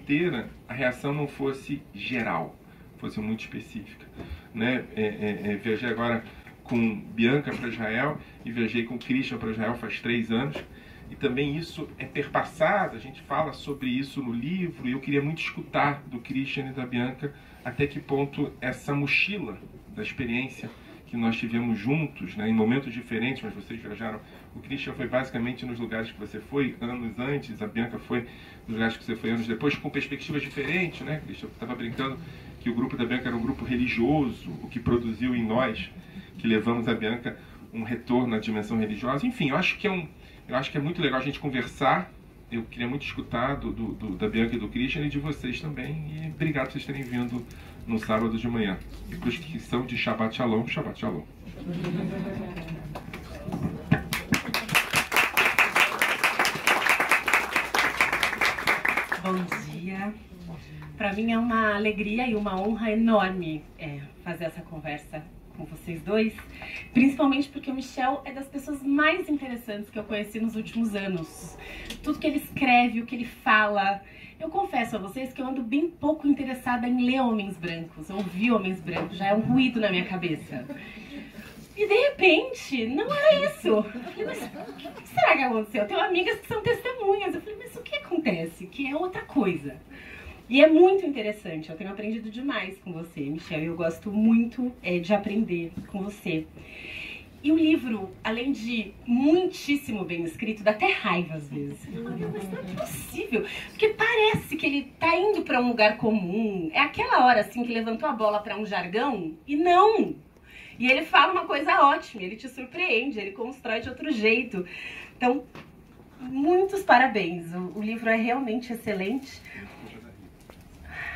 inteira a reação não fosse geral, fosse muito específica, né? Viajei agora com Bianca para Israel e viajei com Christian para Israel faz 3 anos. E também isso é perpassado, a gente fala sobre isso no livro, e eu queria muito escutar do Christian e da Bianca até que ponto essa mochila da experiência que nós tivemos juntos, né, em momentos diferentes, mas vocês viajaram. O Christian foi basicamente nos lugares que você foi anos antes, a Bianca foi nos lugares que você foi anos depois, com perspectivas diferentes, né, Christian? Eu estava brincando que o grupo da Bianca era um grupo religioso, o que produziu em nós, que levamos a Bianca um retorno à dimensão religiosa. Enfim, eu acho que é muito legal a gente conversar. Eu queria muito escutar da Bianca e do Christian e de vocês também. E obrigado por vocês terem vindo no sábado de manhã. E para os que são de Shabbat Shalom, Shabbat Shalom. Bom dia. Para mim é uma alegria e uma honra enorme fazer essa conversa com vocês dois, principalmente porque o Michel é das pessoas mais interessantes que eu conheci nos últimos anos. Tudo que ele escreve, o que ele fala. Eu confesso a vocês que eu ando bem pouco interessada em ler homens brancos, ouvir homens brancos, já é um ruído na minha cabeça. E de repente, não era isso. Eu falei, mas o que será que aconteceu? Eu tenho amigas que são testemunhas. Eu falei, mas o que acontece? Que é outra coisa. E é muito interessante, eu tenho aprendido demais com você, Michel, e eu gosto muito de aprender com você. E o livro, além de muitíssimo bem escrito, dá até raiva às vezes. Mas não é possível, porque parece que ele tá indo para um lugar comum. É aquela hora assim que levantou a bola para um jargão e não. E ele fala uma coisa ótima, ele te surpreende, ele constrói de outro jeito. Então, muitos parabéns, o livro é realmente excelente.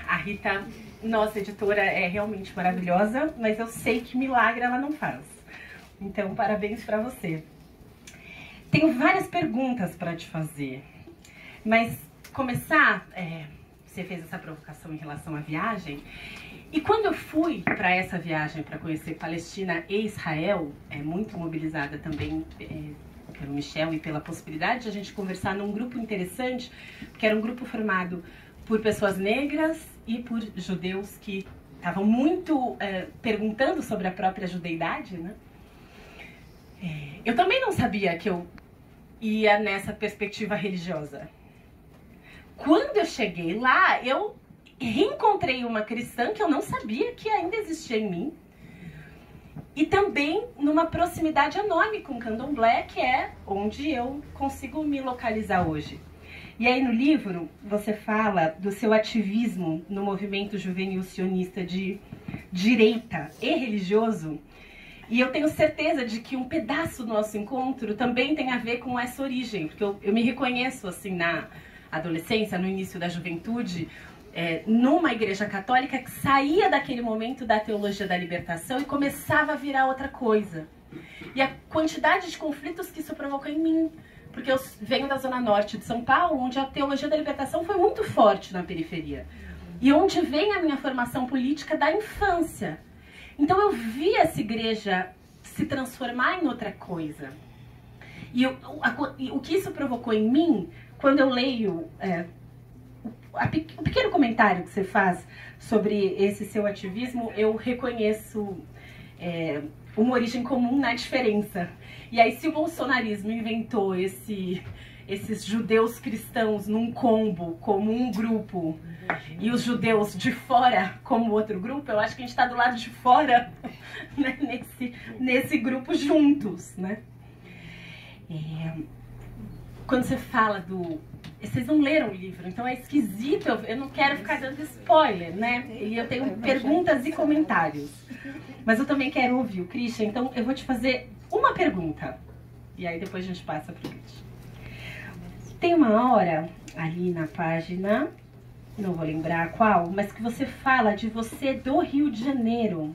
A Rita, nossa editora, é realmente maravilhosa, mas eu sei que milagre ela não faz. Então, parabéns para você. Tenho várias perguntas para te fazer, mas começar, você fez essa provocação em relação à viagem, e quando eu fui para essa viagem para conhecer Palestina e Israel, muito mobilizada também pelo Michel e pela possibilidade de a gente conversar num grupo interessante, que era um grupo formado por pessoas negras e por judeus que estavam muito perguntando sobre a própria judeidade, né? Eu também não sabia que eu ia nessa perspectiva religiosa. Quando eu cheguei lá, eu reencontrei uma cristã que eu não sabia que ainda existia em mim. E também numa proximidade enorme com o candomblé, que é onde eu consigo me localizar hoje. E aí no livro você fala do seu ativismo no movimento juvenil sionista de direita e religioso. E eu tenho certeza de que um pedaço do nosso encontro também tem a ver com essa origem. Porque eu me reconheço assim na adolescência, no início da juventude, numa igreja católica que saía daquele momento da teologia da libertação e começava a virar outra coisa. E a quantidade de conflitos que isso provocou em mim. Porque eu venho da zona norte de São Paulo, onde a teologia da libertação foi muito forte na periferia. E onde vem a minha formação política da infância. Então eu vi essa igreja se transformar em outra coisa. E o que isso provocou em mim, quando eu leio o pequeno comentário que você faz sobre esse seu ativismo, eu reconheço uma origem comum na diferença. E aí, se o bolsonarismo inventou esses judeus cristãos num combo, como um grupo, e os judeus de fora como outro grupo, eu acho que a gente está do lado de fora, né, nesse grupo juntos, né? Quando você fala do... Vocês não leram o livro, então é esquisito, eu não quero ficar dando spoiler, né? E eu tenho perguntas e comentários. Mas eu também quero ouvir o Christian, então eu vou te fazer uma pergunta. E aí depois a gente passa para o Christian. Tem uma hora ali na página, não vou lembrar qual, mas que você fala de você do Rio de Janeiro.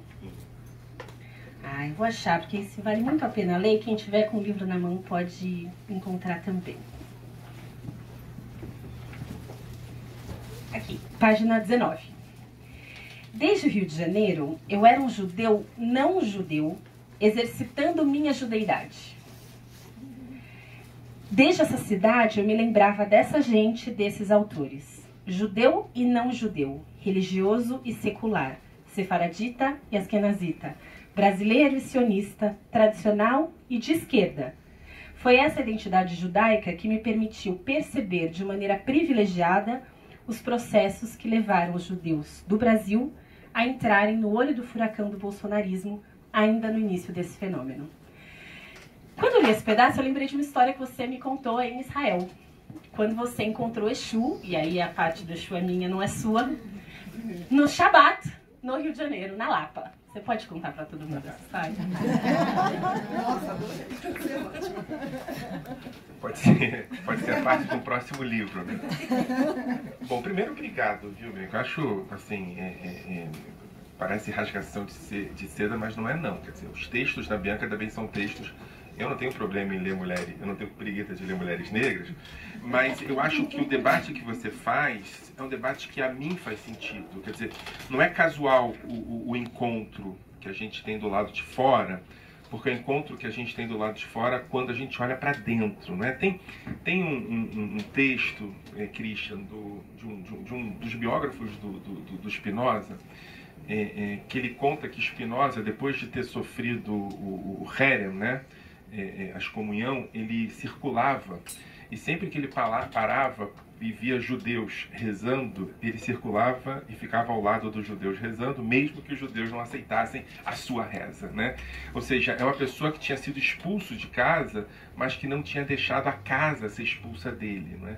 Eu vou achar, porque isso vale muito a pena ler. Quem tiver com o livro na mão pode encontrar também. Aqui, página 19. Desde o Rio de Janeiro, eu era um judeu não judeu, exercitando minha judeidade. Desde essa cidade, eu me lembrava dessa gente, desses autores. judeu e não judeu, religioso e secular, sefaradita e askenazita, brasileiro e sionista, tradicional e de esquerda. Foi essa identidade judaica que me permitiu perceber de maneira privilegiada os processos que levaram os judeus do Brasil a entrarem no olho do furacão do bolsonarismo ainda no início desse fenômeno. Quando eu li esse pedaço, eu lembrei de uma história que você me contou aí em Israel. Quando você encontrou Exu, e aí a parte do Exu é minha, não é sua, no Shabat, no Rio de Janeiro, na Lapa. Você pode contar para todo mundo essa história? Nossa, pode ser a parte do próximo livro, né? Bom, primeiro, obrigado, viu, Bianca? Eu acho, assim, parece rasgação de seda, mas não é não. Quer dizer, os textos da Bianca também são textos... Eu não tenho problema em ler mulheres, eu não tenho preguiça de ler mulheres negras, mas eu acho que o debate que você faz é um debate que a mim faz sentido. Quer dizer, não é casual o encontro que a gente tem do lado de fora, porque é o encontro que a gente tem do lado de fora quando a gente olha para dentro, né? Tem um texto, Christian, de um dos biógrafos do Spinoza, que ele conta que Spinoza, depois de ter sofrido o Herem, né? A excomunhão, ele circulava, e sempre que ele parava e via judeus rezando, ele circulava e ficava ao lado dos judeus rezando, mesmo que os judeus não aceitassem a sua reza, né? Ou seja, é uma pessoa que tinha sido expulso de casa, mas que não tinha deixado a casa ser expulsa dele, né?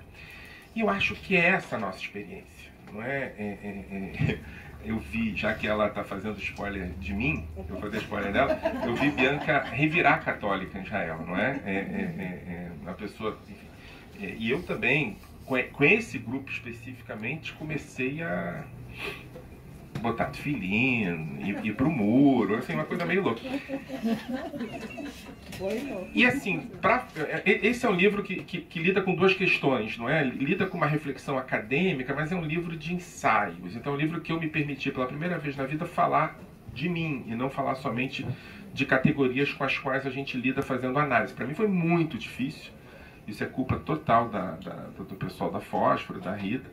E eu acho que é essa a nossa experiência, não é? Eu vi, já que ela está fazendo spoiler de mim, eu vou fazer spoiler dela, eu vi Bianca revirar católica em Israel, não é? Uma pessoa... Enfim, e eu também, com esse grupo especificamente, comecei a botar tefilim, ir pro muro, assim, uma coisa meio louca. E assim, esse é um livro que lida com duas questões, não é? Lida com uma reflexão acadêmica, mas é um livro de ensaios. Então é um livro que eu me permiti pela primeira vez na vida falar de mim, e não falar somente de categorias com as quais a gente lida fazendo análise. Para mim foi muito difícil, isso é culpa total do pessoal da Fósforo, da Rita.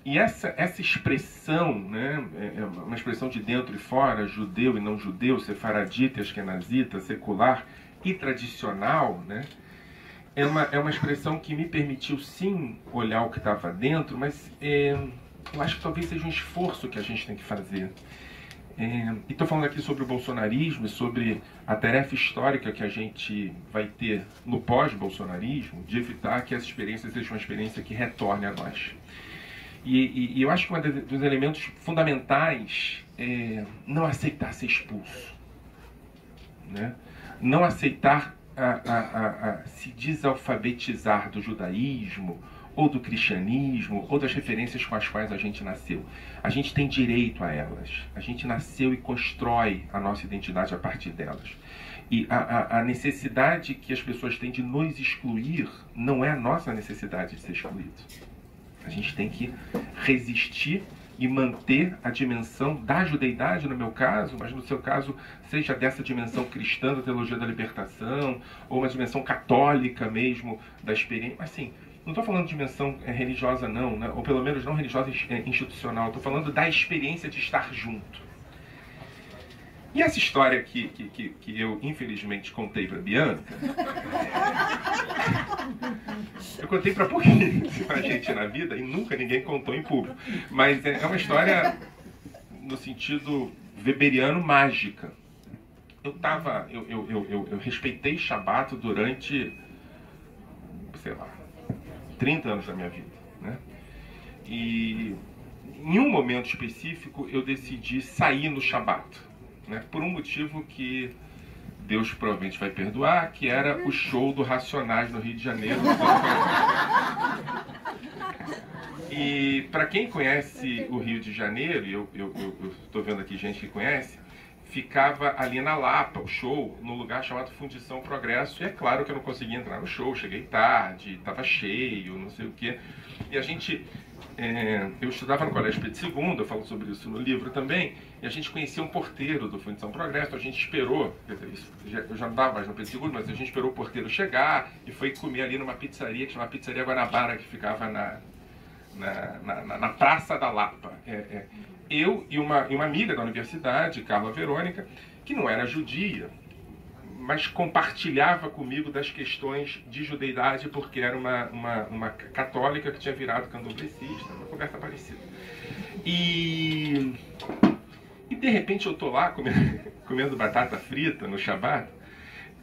E essa expressão, né, é uma expressão de dentro e fora, judeu e não judeu, sefaradita e askenazita, secular e tradicional, né, é uma expressão que me permitiu sim olhar o que estava dentro, mas eu acho que talvez seja um esforço que a gente tem que fazer. E estou falando aqui sobre o bolsonarismo e sobre a tarefa histórica que a gente vai ter no pós-bolsonarismo, de evitar que essa experiência seja uma experiência que retorne a nós. E eu acho que um dos elementos fundamentais é não aceitar ser expulso, né? Não aceitar se desalfabetizar do judaísmo, ou do cristianismo, ou das referências com as quais a gente nasceu. A gente tem direito a elas. A gente nasceu e constrói a nossa identidade a partir delas. E a necessidade que as pessoas têm de nos excluir não é a nossa necessidade de ser excluído. A gente tem que resistir e manter a dimensão da judeidade, no meu caso, mas no seu caso, seja dessa dimensão cristã da teologia da libertação, ou uma dimensão católica mesmo da experiência. Assim, não estou falando de dimensão religiosa não, né? Ou pelo menos não religiosa institucional, estou falando da experiência de estar junto. E essa história que eu, infelizmente, contei para Bianca, eu contei para pouquíssima gente na vida e nunca ninguém contou em público. Mas é uma história, no sentido weberiano, mágica. Eu respeitei Shabat durante, sei lá, 30 anos da minha vida, né? E em um momento específico eu decidi sair no Shabat, né? Por um motivo que Deus provavelmente vai perdoar, que era o show do Racionais no Rio de Janeiro. E para quem conhece o Rio de Janeiro, e eu estou vendo aqui gente que conhece, ficava ali na Lapa, o show, num lugar chamado Fundição Progresso. E é claro que eu não conseguia entrar no show, cheguei tarde, estava cheio, não sei o quê. E a gente... eu estudava no Colégio Pedro II, eu falo sobre isso no livro também, e a gente conhecia um porteiro do Fundição Progresso. A gente esperou, quer dizer, eu já não estava mais no Pedro II, mas a gente esperou o porteiro chegar e foi comer ali numa pizzaria, que chama Pizzaria Guanabara, que ficava na Praça da Lapa. Eu e uma amiga da universidade, Carla Verônica, que não era judia, mas compartilhava comigo das questões de judeidade, porque era uma católica que tinha virado candomblessista, uma conversa parecida. E de repente eu estou lá comendo batata frita no Shabat,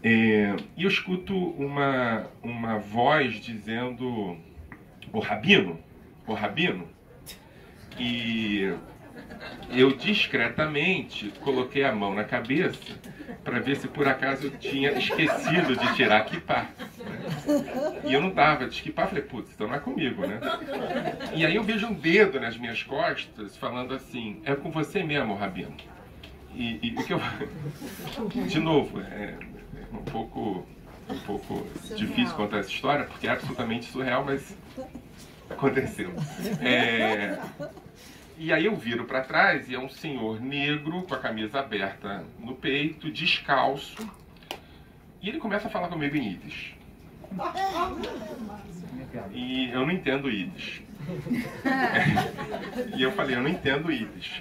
e eu escuto uma voz dizendo: "Ô Rabino, ô Rabino", e eu discretamente coloquei a mão na cabeça para ver se por acaso eu tinha esquecido de tirar a kippá. E eu não estava de kippá, falei: putz, então não é comigo, né? E aí eu vejo um dedo nas minhas costas falando assim: "É com você mesmo, Rabino". E o que eu... De novo, é um pouco difícil contar essa história, porque é absolutamente surreal, mas aconteceu. E aí eu viro para trás e é um senhor negro com a camisa aberta no peito, descalço, e ele começa a falar comigo em Yiddish. E eu não entendo Yiddish. E eu falei: eu não entendo Yiddish.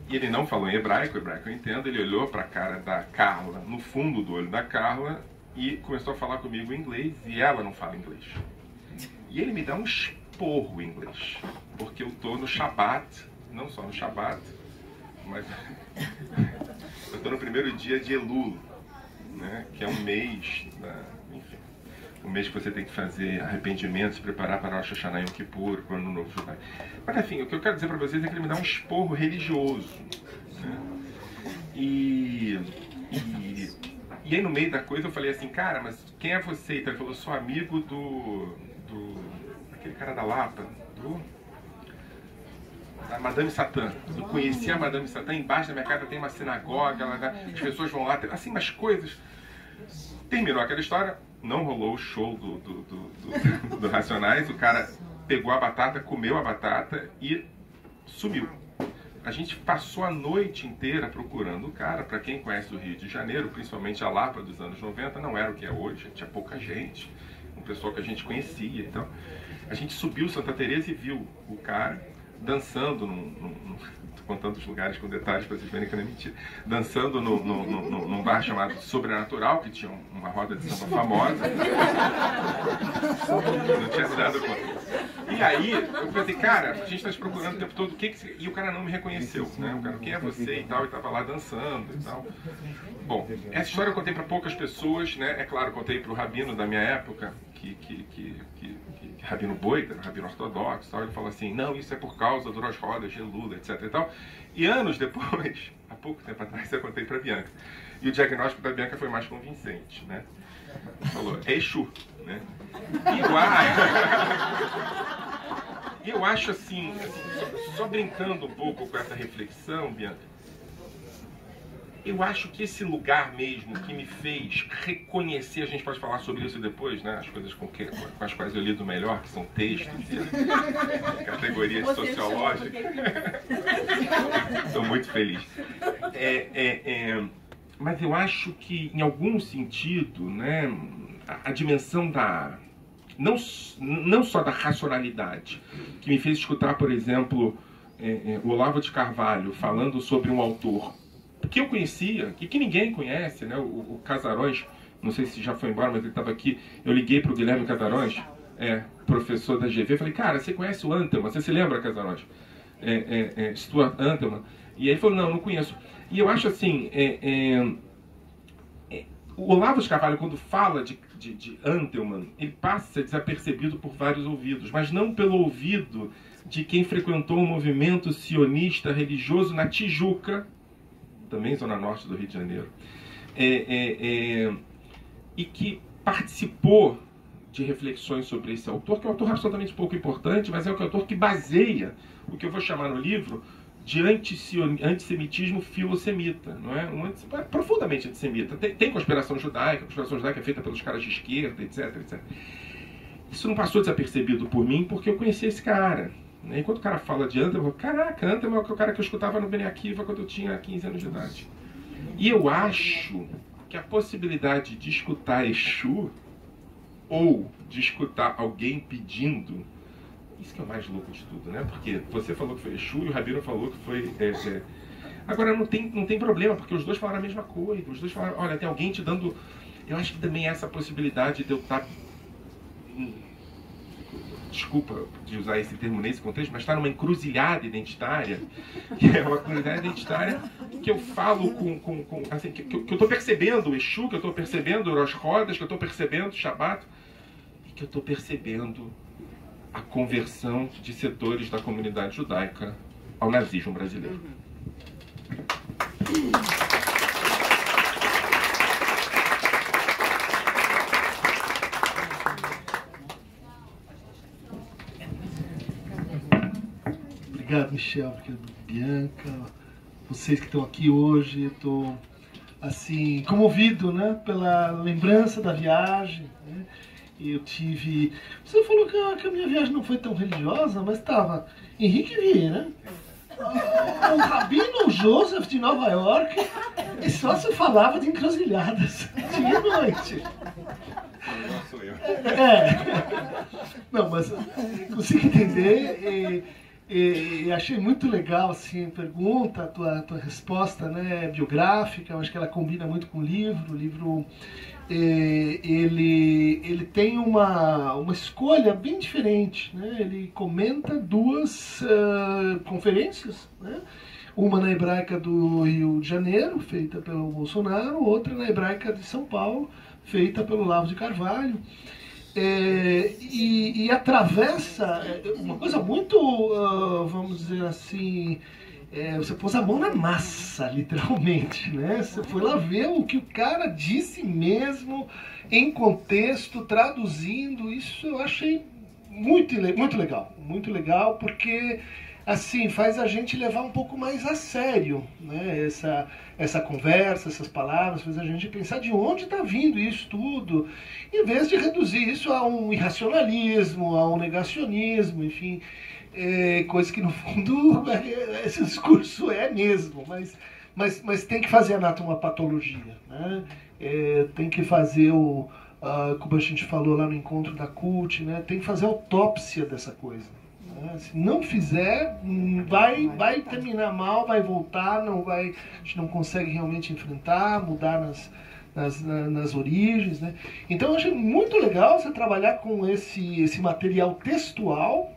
E ele não falou em hebraico, eu entendo. Ele olhou para a cara da Carla, no fundo do olho da Carla, e começou a falar comigo em inglês, e ela não fala inglês. E ele me dá um esporro em inglês, porque eu estou no Shabat, não só no Shabat, mas eu estou no primeiro dia de Elul, né, que é um mês, enfim, um mês que você tem que fazer arrependimento, se preparar para Rosh Hashanah, Yom Kippur, para o Ano Novo Judaico. Mas enfim, o que eu quero dizer para vocês é que ele me dá um esporro religioso, né? E aí no meio da coisa eu falei assim: cara, mas quem é você? Então ele falou: sou amigo aquele cara da Lapa, da Madame Satã. Eu conheci a Madame Satã, embaixo da minha casa tem uma sinagoga, as pessoas vão lá, assim, umas coisas. Terminou aquela história, não rolou o show do Racionais, o cara pegou a batata, comeu a batata e sumiu. A gente passou a noite inteira procurando o cara. Para quem conhece o Rio de Janeiro, principalmente a Lapa dos anos 90, não era o que é hoje, tinha pouca gente, um pessoal que a gente conhecia. Então, a gente subiu Santa Teresa e viu o cara dançando tô contando os lugares com detalhes para vocês verem que não é mentira, dançando num bar chamado Sobrenatural, que tinha uma roda de samba famosa. Não tinha se dado conta. E aí eu pensei: cara, a gente está te procurando o tempo todo, e o cara não me reconheceu, né? O cara: quem é você e tal, e estava lá dançando e tal. Bom, essa história eu contei para poucas pessoas, né? É claro, eu contei para o rabino da minha época, Rabino Boita, Rabino ortodoxo, tal. Ele falou assim: não, isso é por causa do Rosh Chodesh, de Lula, etc e tal. E anos depois, há pouco tempo atrás, eu contei para a Bianca. E o diagnóstico da Bianca foi mais convincente, né? Falou: é Exu, né? E eu acho assim, só brincando um pouco com essa reflexão, Bianca, eu acho que esse lugar mesmo que me fez reconhecer, a gente pode falar sobre isso depois, né? As coisas com as quais eu lido melhor, que são textos e categorias sociológicas. Estou muito feliz. Mas eu acho que, em algum sentido, né, a dimensão não só da racionalidade, que me fez escutar, por exemplo, o Olavo de Carvalho falando sobre um autor que eu conhecia, que ninguém conhece, né? O Casarões, não sei se já foi embora, mas ele estava aqui. Eu liguei para o Guilherme Casarões, professor da GV, falei: cara, você conhece o Antelman? Você se lembra, Casarões? Stuart Antelman. E aí ele falou: não conheço. E eu acho assim, o Olavo de Carvalho, quando fala de Antelman, ele passa desapercebido por vários ouvidos, mas não pelo ouvido de quem frequentou o movimento sionista religioso na Tijuca, também zona norte do Rio de Janeiro, e que participou de reflexões sobre esse autor, que é um autor absolutamente pouco importante, mas é o autor que baseia o que eu vou chamar no livro de antissemitismo filosemita, não é? Profundamente antissemita. Tem conspiração judaica, a conspiração judaica é feita pelos caras de esquerda, etc, etc. Isso não passou desapercebido por mim porque eu conheci esse cara. Né? Enquanto o cara fala de Antelman, eu falo, caraca, Antelman é o cara que eu escutava no Bnei Akiva quando eu tinha 15 anos de idade. E eu acho que a possibilidade de escutar Exu ou de escutar alguém pedindo, isso que é o mais louco de tudo, né? Porque você falou que foi Exu e o Rabino falou que foi... Agora, não tem problema, porque os dois falaram a mesma coisa. Os dois falaram, olha, tem alguém te dando... Eu acho que também é essa possibilidade de eu estar... Desculpa de usar esse termo nesse contexto, mas estar numa encruzilhada identitária, que é uma encruzilhada identitária que eu falo assim, que eu estou percebendo o Exu, que eu estou percebendo o Rosh Chodesh, que eu estou percebendo o Shabbat, e que eu estou percebendo a conversão de setores da comunidade judaica ao nazismo brasileiro. Obrigado, Michel, obrigado, Bianca, vocês que estão aqui hoje. Eu estou assim comovido, né, pela lembrança da viagem, né? Eu tive... Você falou que a minha viagem não foi tão religiosa, mas estava Henrique Vieira, o Rabino Joseph de Nova York, e só se falava de encruzilhadas dia e noite. Não sou eu. Não, mas consigo entender e achei muito legal assim, a pergunta, a tua resposta, né, biográfica. Eu acho que ela combina muito com o livro. O livro ele tem uma escolha bem diferente, né? Ele comenta duas conferências, né? Uma na hebraica do Rio de Janeiro, feita pelo Bolsonaro, outra na hebraica de São Paulo, feita pelo Lavo de Carvalho. E atravessa uma coisa muito, vamos dizer assim, você pôs a mão na massa, literalmente, né? Você foi lá ver o que o cara disse mesmo, em contexto, traduzindo. Isso eu achei muito legal, porque assim, faz a gente levar um pouco mais a sério, né, essa conversa, essas palavras, faz a gente pensar de onde está vindo isso tudo, em vez de reduzir isso a um irracionalismo, a um negacionismo, enfim, coisa que no fundo esse discurso é mesmo, mas tem que fazer a anatomopatologia, né? Tem que fazer como a gente falou lá no encontro da CUT, né? Tem que fazer a autópsia dessa coisa. Se não fizer, vai terminar mal, vai voltar, a gente não consegue realmente enfrentar, mudar nas origens, né? Então eu achei muito legal você trabalhar com esse material textual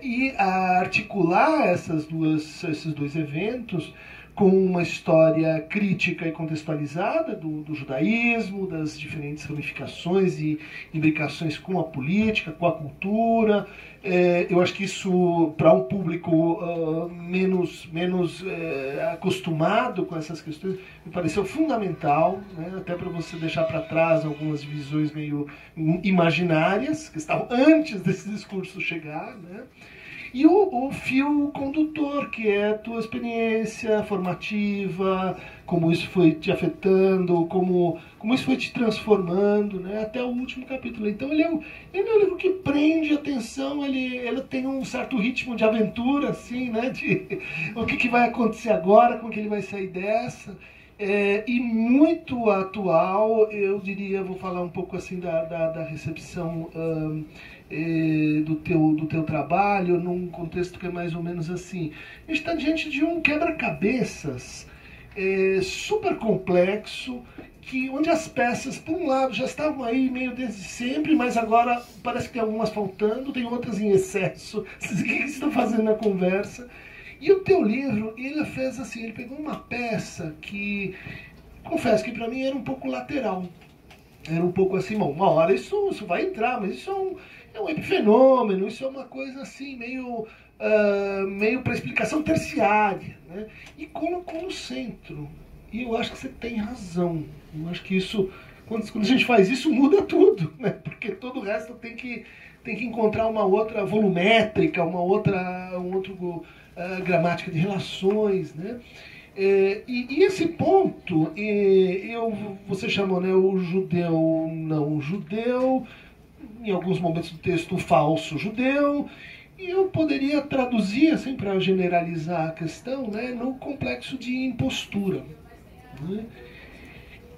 e articular esses dois eventos com uma história crítica e contextualizada do judaísmo, das diferentes ramificações e imbricações com a política, com a cultura. Eu acho que isso, para um público menos acostumado com essas questões, me pareceu fundamental, né? Até para você deixar para trás algumas visões meio imaginárias, que estavam antes desse discurso chegar, né? E o fio condutor, que é a tua experiência formativa, como isso foi te afetando, como isso foi te transformando, né, até o último capítulo. Então ele é um livro que prende a atenção, ele tem um certo ritmo de aventura, assim, né, de o que vai acontecer agora, como que ele vai sair dessa. E muito atual, eu diria, vou falar um pouco assim da recepção do teu trabalho, num contexto que é mais ou menos assim. A gente está diante de um quebra-cabeças super complexo, onde as peças, por um lado, já estavam aí meio desde sempre, mas agora parece que tem algumas faltando, tem outras em excesso. O que vocês estão fazendo na conversa? E o teu livro, ele fez assim, ele pegou uma peça que, confesso que para mim era um pouco lateral. Era um pouco assim, bom, uma hora isso vai entrar, mas isso é um epifenômeno, isso é uma coisa assim, meio para explicação terciária, né? E colocou no centro. E eu acho que você tem razão. Eu acho que isso, quando a gente faz isso, muda tudo, né? Porque todo o resto tem que encontrar uma outra volumétrica, um outro gramática de relações, né? E esse ponto, você chamou, né, o judeu não judeu, em alguns momentos do texto o falso judeu, e eu poderia traduzir, assim, para generalizar a questão, né, no complexo de impostura, né?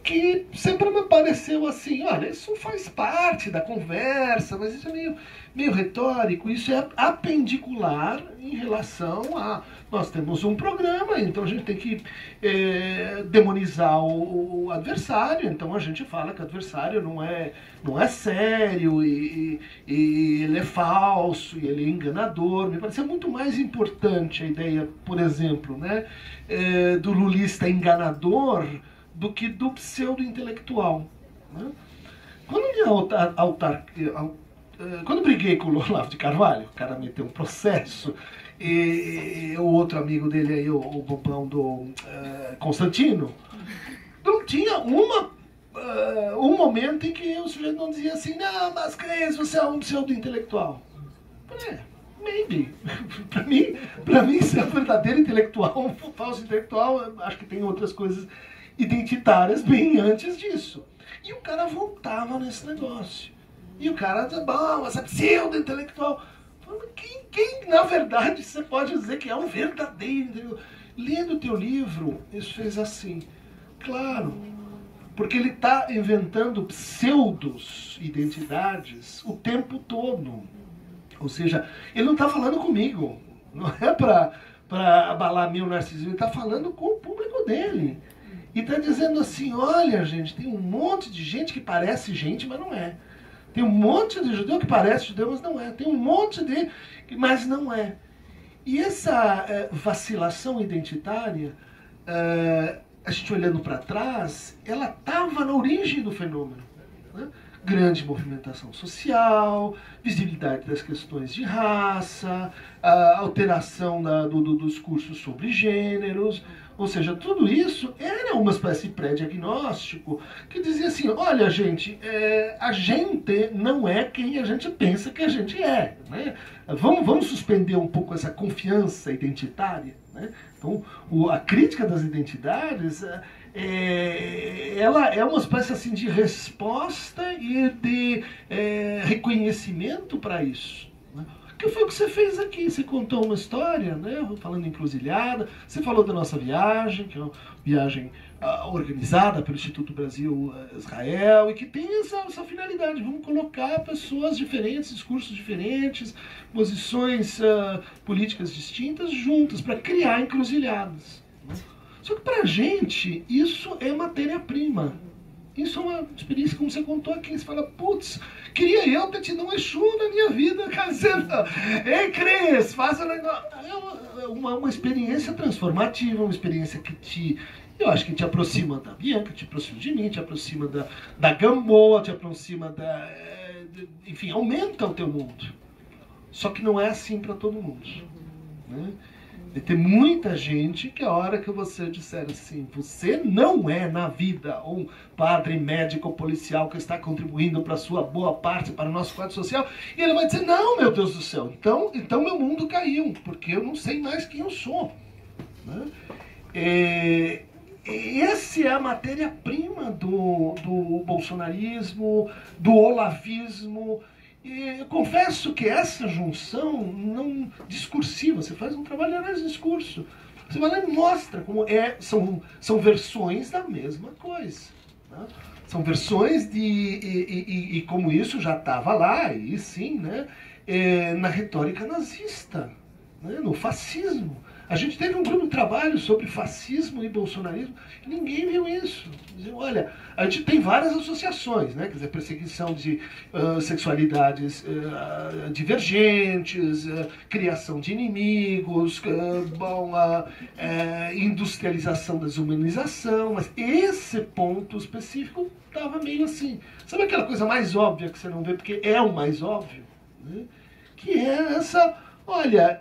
Que sempre me pareceu assim, olha, isso faz parte da conversa, mas isso é meio retórico, isso é apendicular em relação a... Nós temos um programa, então a gente tem que demonizar o adversário, então a gente fala que o adversário não é sério, e ele é falso, e ele é enganador. Me parecia muito mais importante a ideia, por exemplo, né, do lulista enganador, do que do pseudo-intelectual, né? Quando eu briguei com o Olavo de Carvalho, o cara meteu um processo, e o outro amigo dele aí, o bobão do Constantino, não tinha um momento em que o sujeito não dizia assim, não, mas Cris, você é um pseudo-intelectual. Maybe. Pra mim, ser um verdadeiro intelectual, um falso intelectual, acho que tem outras coisas identitárias bem antes disso. E o cara voltava nesse negócio. E o cara dizia, bom, essa pseudo-intelectual. Quem, na verdade, você pode dizer que é um verdadeiro... Lendo o teu livro, isso fez assim. Claro, porque ele está inventando pseudos-identidades o tempo todo. Ou seja, ele não está falando comigo. Não é para abalar meu narcisismo, ele está falando com o público dele. E está dizendo assim, olha, gente, tem um monte de gente que parece gente, mas não é. Tem um monte de judeu que parece judeu, mas não é. Tem um monte de... mas não é. E essa vacilação identitária, a gente olhando para trás, ela estava na origem do fenômeno, né? Grande movimentação social, visibilidade das questões de raça, a alteração do discurso sobre gêneros. Ou seja, tudo isso era uma espécie de pré-diagnóstico que dizia assim, olha, gente, a gente não é quem a gente pensa que a gente é, né? Vamos suspender um pouco essa confiança identitária, né? Então, a crítica das identidades, ela é uma espécie assim, de resposta e de reconhecimento para isso, né? Que foi o que você fez aqui, você contou uma história, né, falando em Encruzilhada, você falou da nossa viagem, que é uma viagem organizada pelo Instituto Brasil-Israel, e que tem essa finalidade, vamos colocar pessoas diferentes, discursos diferentes, posições políticas distintas juntas, para criar encruzilhadas, né? Só que pra gente, isso é matéria-prima. Isso é uma experiência, como você contou aqui, você fala, putz, queria eu ter tido um Exu na minha vida, cara. Ei, Cris, faça uma experiência transformativa, uma experiência que eu acho que te aproxima da Bianca, te aproxima de mim, te aproxima da Gamboa, te aproxima enfim, aumenta o teu mundo. Só que não é assim para todo mundo, né? E tem muita gente que a hora que você disser assim, você não é na vida um padre, médico, policial que está contribuindo para a sua boa parte, para o nosso quadro social, e ele vai dizer, não, meu Deus do céu, então meu mundo caiu, porque eu não sei mais quem eu sou, né? Essa é a matéria-prima do bolsonarismo, do olavismo. E eu confesso que essa junção não discursiva, você faz um trabalho de discurso, você vai lá e mostra como são versões da mesma coisa, né? São versões e como isso já estava lá, e sim, né, na retórica nazista, né, no fascismo. A gente teve um grupo de trabalho sobre fascismo e bolsonarismo, e ninguém viu isso. Olha, a gente tem várias associações, né? Quer dizer, perseguição de sexualidades divergentes, criação de inimigos, industrialização, desumanização, mas esse ponto específico estava meio assim. Sabe aquela coisa mais óbvia que você não vê, porque é o mais óbvio, né? Que é essa... Olha,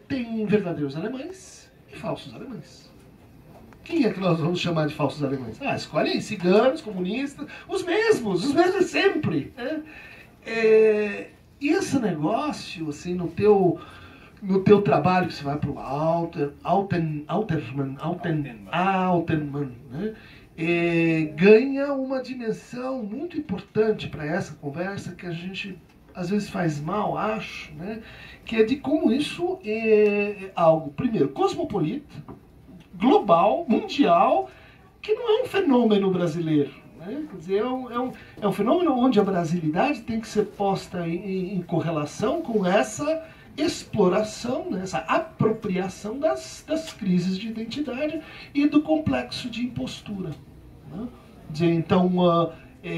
tem verdadeiros alemães e falsos alemães. Quem é que nós vamos chamar de falsos alemães? Escolhe aí, ciganos, comunistas, os mesmos sempre. E esse negócio, assim, no teu no teu trabalho, você vai para o Alterman, né? Ganha uma dimensão muito importante para essa conversa que a gente às vezes faz mal, acho, né? Que é de como isso é algo, primeiro, cosmopolita, global, mundial, que não é um fenômeno brasileiro. Né? Quer dizer, é um fenômeno onde a brasilidade tem que ser posta em correlação com essa exploração, né? Essa apropriação das crises de identidade e do complexo de impostura. Né? Então,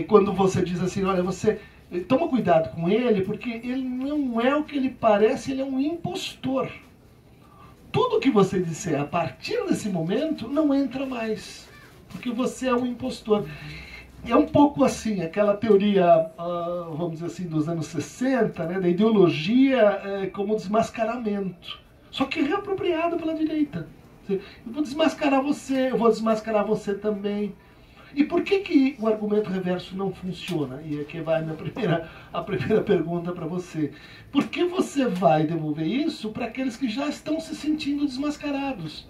quando você diz assim, olha, você toma cuidado com ele, porque ele não é o que ele parece, ele é um impostor. Tudo que você disser a partir desse momento não entra mais, porque você é um impostor. É um pouco assim, aquela teoria, vamos dizer assim, dos anos 60, né, da ideologia como desmascaramento. Só que reapropriada pela direita. Eu vou desmascarar você, eu vou desmascarar você também. E por que o argumento reverso não funciona? E aqui vai a primeira pergunta para você. Por que você vai devolver isso para aqueles que já estão se sentindo desmascarados?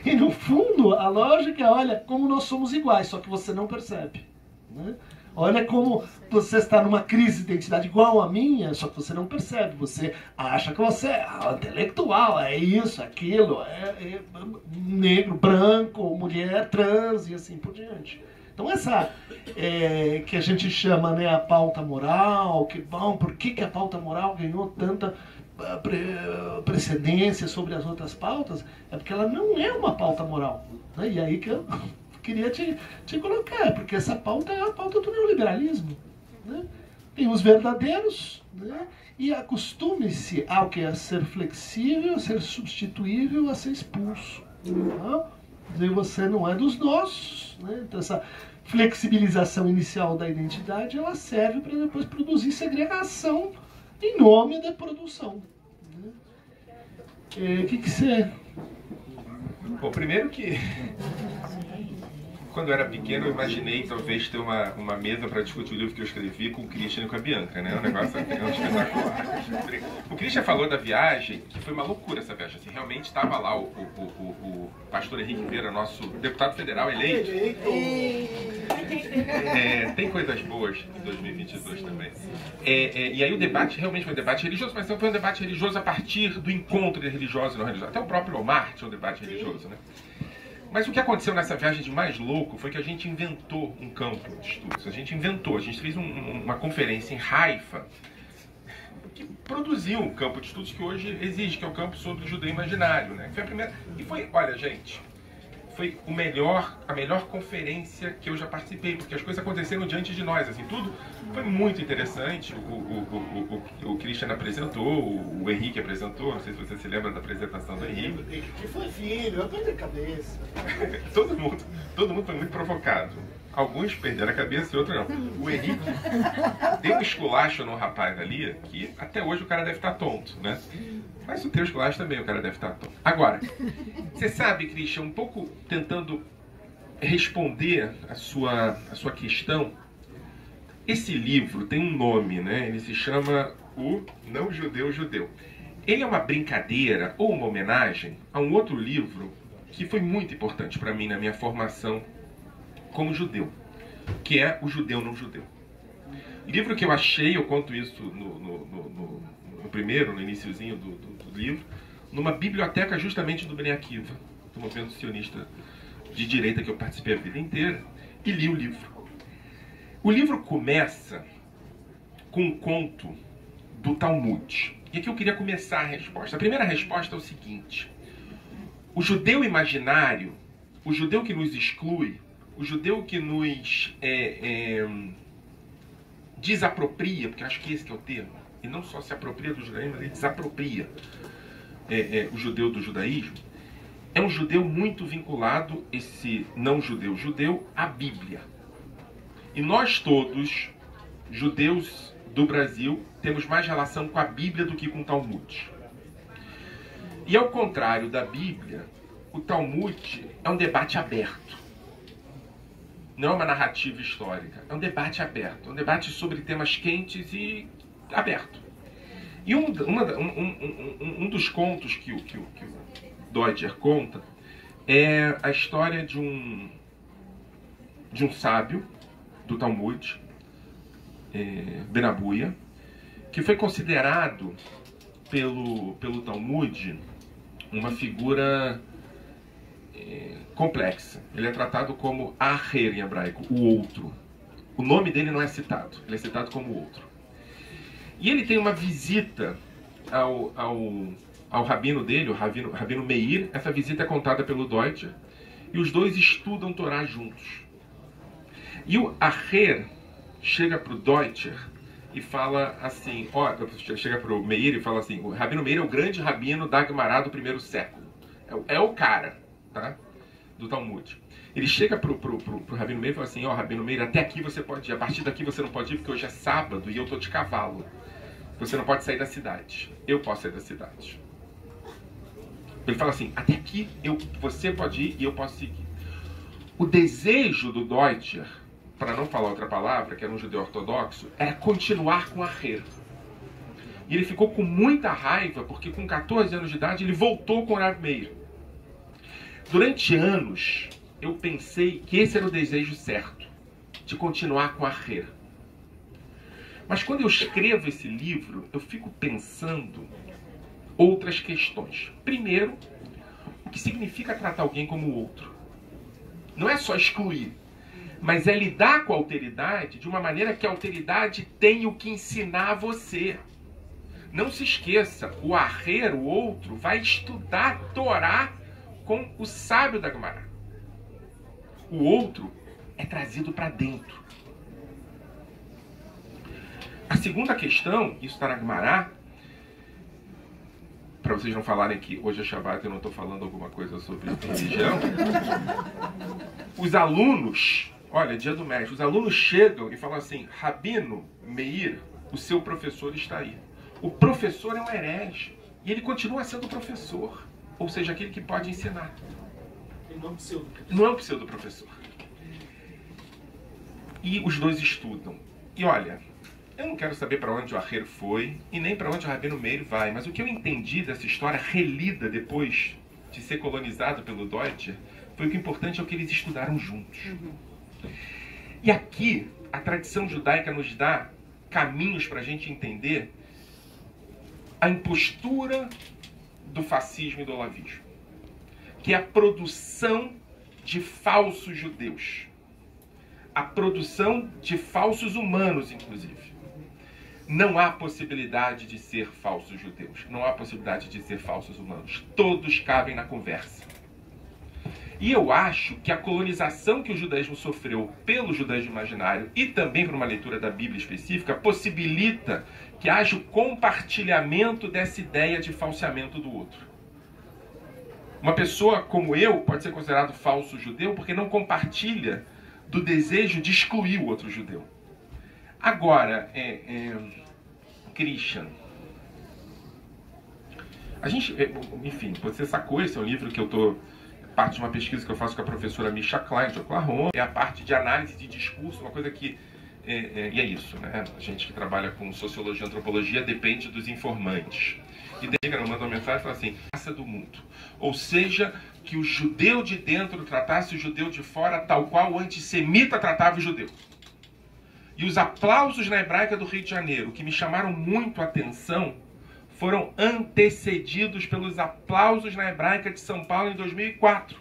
E no fundo, a lógica é, olha, como nós somos iguais, só que você não percebe. Né? Olha como você está numa crise de identidade igual a minha, só que você não percebe. Você acha que você é intelectual, é isso, aquilo, é negro, branco, mulher, trans e assim por diante. Então essa que a gente chama, né, a pauta moral, que bom, por que a pauta moral ganhou tanta precedência sobre as outras pautas? É porque ela não é uma pauta moral. Né? E aí que eu queria te colocar, porque essa pauta é a pauta do neoliberalismo. Né? Tem os verdadeiros, né? E acostume-se ao que é ser flexível, a ser substituível, a ser expulso. Né? E você não é dos nossos. Né? Então essa flexibilização inicial da identidade, ela serve para depois produzir segregação em nome da produção. O que você... Bom, primeiro que quando eu era pequeno eu imaginei talvez ter uma mesa para discutir o livro que eu escrevi com o Christian e com a Bianca, né? Um negócio espetacular. O Christian falou da viagem, que foi uma loucura essa viagem. Assim, realmente estava lá o pastor Henrique Vieira, nosso deputado federal eleito. Tem coisas boas em 2022 também. E aí o debate realmente foi um debate religioso, mas foi um debate religioso a partir do encontro de religiosos e não religiosos. Até o próprio Omar tinha um debate religioso, né? Mas o que aconteceu nessa viagem de mais louco foi que a gente inventou um campo de estudos. A gente fez uma conferência em Haifa que produziu um campo de estudos que hoje existe, que é o campo sobre o judeu imaginário, né? Foi a primeira... E foi, olha, gente, foi a melhor conferência que eu já participei, porque as coisas aconteceram diante de nós, assim, tudo foi muito interessante. O Christian apresentou, o Henrique apresentou, não sei se você se lembra da apresentação do Henrique. Que foi filho, eu perdi a cabeça. todo mundo foi muito provocado. Alguns perderam a cabeça e outros não. O Henrique deu um esculacho no rapaz ali, que até hoje o cara deve estar tonto, né? Mas o teu esculacho também o cara deve estar tonto. Agora, você sabe, Christian, um pouco tentando responder a sua questão, esse livro tem um nome, né? Ele se chama O Não Judeu Judeu. Ele é uma brincadeira ou uma homenagem a um outro livro que foi muito importante para mim na minha formação como judeu, que é O Judeu Não Judeu. Livro que eu achei, eu conto isso no iniciozinho do livro, numa biblioteca justamente do Bnei Akiva, do movimento sionista de direita que eu participei a vida inteira, e li o livro. O livro começa com um conto do Talmud. E aqui eu queria começar a resposta. A primeira resposta é o seguinte: o judeu imaginário, o judeu que nos exclui, o judeu que nos desapropria, porque acho que esse que é o termo, e não só se apropria do judaísmo, mas ele desapropria o judeu do judaísmo, é um judeu muito vinculado, esse não judeu, à Bíblia. E nós todos, judeus do Brasil, temos mais relação com a Bíblia do que com o Talmud. E ao contrário da Bíblia, o Talmud é um debate aberto. Não é uma narrativa histórica, é um debate aberto, um debate sobre temas quentes e aberto. E um dos contos que o Deutscher conta é a história de um sábio do Talmud, Ben Abuya, que foi considerado pelo Talmud uma figura complexa. Ele é tratado como Acher em hebraico, o outro. O nome dele não é citado, ele é citado como outro. E ele tem uma visita ao rabino dele, o rabino Meir. Essa visita é contada pelo Deutscher, e os dois estudam Torá juntos. E o Acher chega para o Deutscher e fala assim, chega para o Meir e fala assim: o rabino Meir é o grande rabino da Guemará do primeiro século. É o cara, tá? Do Talmud. Ele chega pro rabino Meir e fala assim: rabino Meir, até aqui você pode ir, a partir daqui você não pode ir porque hoje é sábado e eu tô de cavalo. Você não pode sair da cidade. Eu posso sair da cidade. Ele fala assim: até aqui você pode ir e eu posso seguir. O desejo do Deutscher, para não falar outra palavra, que era um judeu ortodoxo, era continuar com Acher. E ele ficou com muita raiva porque com 14 anos de idade ele voltou com o Rav Meir. Durante anos eu pensei que esse era o desejo certo, de continuar com Acher. Mas quando eu escrevo esse livro, eu fico pensando outras questões. Primeiro, o que significa tratar alguém como outro? Não é só excluir, mas é lidar com a alteridade de uma maneira que a alteridade tem o que ensinar a você. Não se esqueça, o Acher, o outro, vai estudar Torá com o sábio da Guemará. O outro é trazido para dentro. A segunda questão, isso está na Guemará, para vocês não falarem que hoje é Shabbat e eu não estou falando alguma coisa sobre religião. Os alunos, olha, dia do mestre, os alunos chegam e falam assim: Rabino Meir, o seu professor está aí. O professor é um herege e ele continua sendo professor, ou seja, aquele que pode ensinar. Ele não é um pseudo-professor. Não é um pseudo-professor. E os dois estudam. E olha, eu não quero saber para onde o Acher foi e nem para onde o Rabino Meir vai, mas o que eu entendi dessa história relida depois de ser colonizado pelo Deutscher foi que o importante é o que eles estudaram juntos. E aqui a tradição judaica nos dá caminhos para a gente entender a impostura do fascismo e do olavismo, que é a produção de falsos judeus, a produção de falsos humanos, inclusive. Não há possibilidade de ser falsos judeus, não há possibilidade de ser falsos humanos. Todos cabem na conversa. E eu acho que a colonização que o judaísmo sofreu pelo judaísmo imaginário e também por uma leitura da Bíblia específica possibilita que haja o compartilhamento dessa ideia de falseamento do outro. Uma pessoa como eu pode ser considerado falso judeu porque não compartilha do desejo de excluir o outro judeu. Agora, Christian, a gente, enfim, você sacou, esse é um livro que eu estou, parte de uma pesquisa que eu faço com a professora Misha Klein de Oklahoma, é a parte de análise de discurso, uma coisa que, e é isso, né? A gente que trabalha com sociologia e antropologia depende dos informantes. E daí manda uma mensagem e fala assim: raça do mundo. Ou seja, que o judeu de dentro tratasse o judeu de fora tal qual o antissemita tratava o judeu. E os aplausos na Hebraica do Rio de Janeiro, que me chamaram muito a atenção, foram antecedidos pelos aplausos na Hebraica de São Paulo em 2004.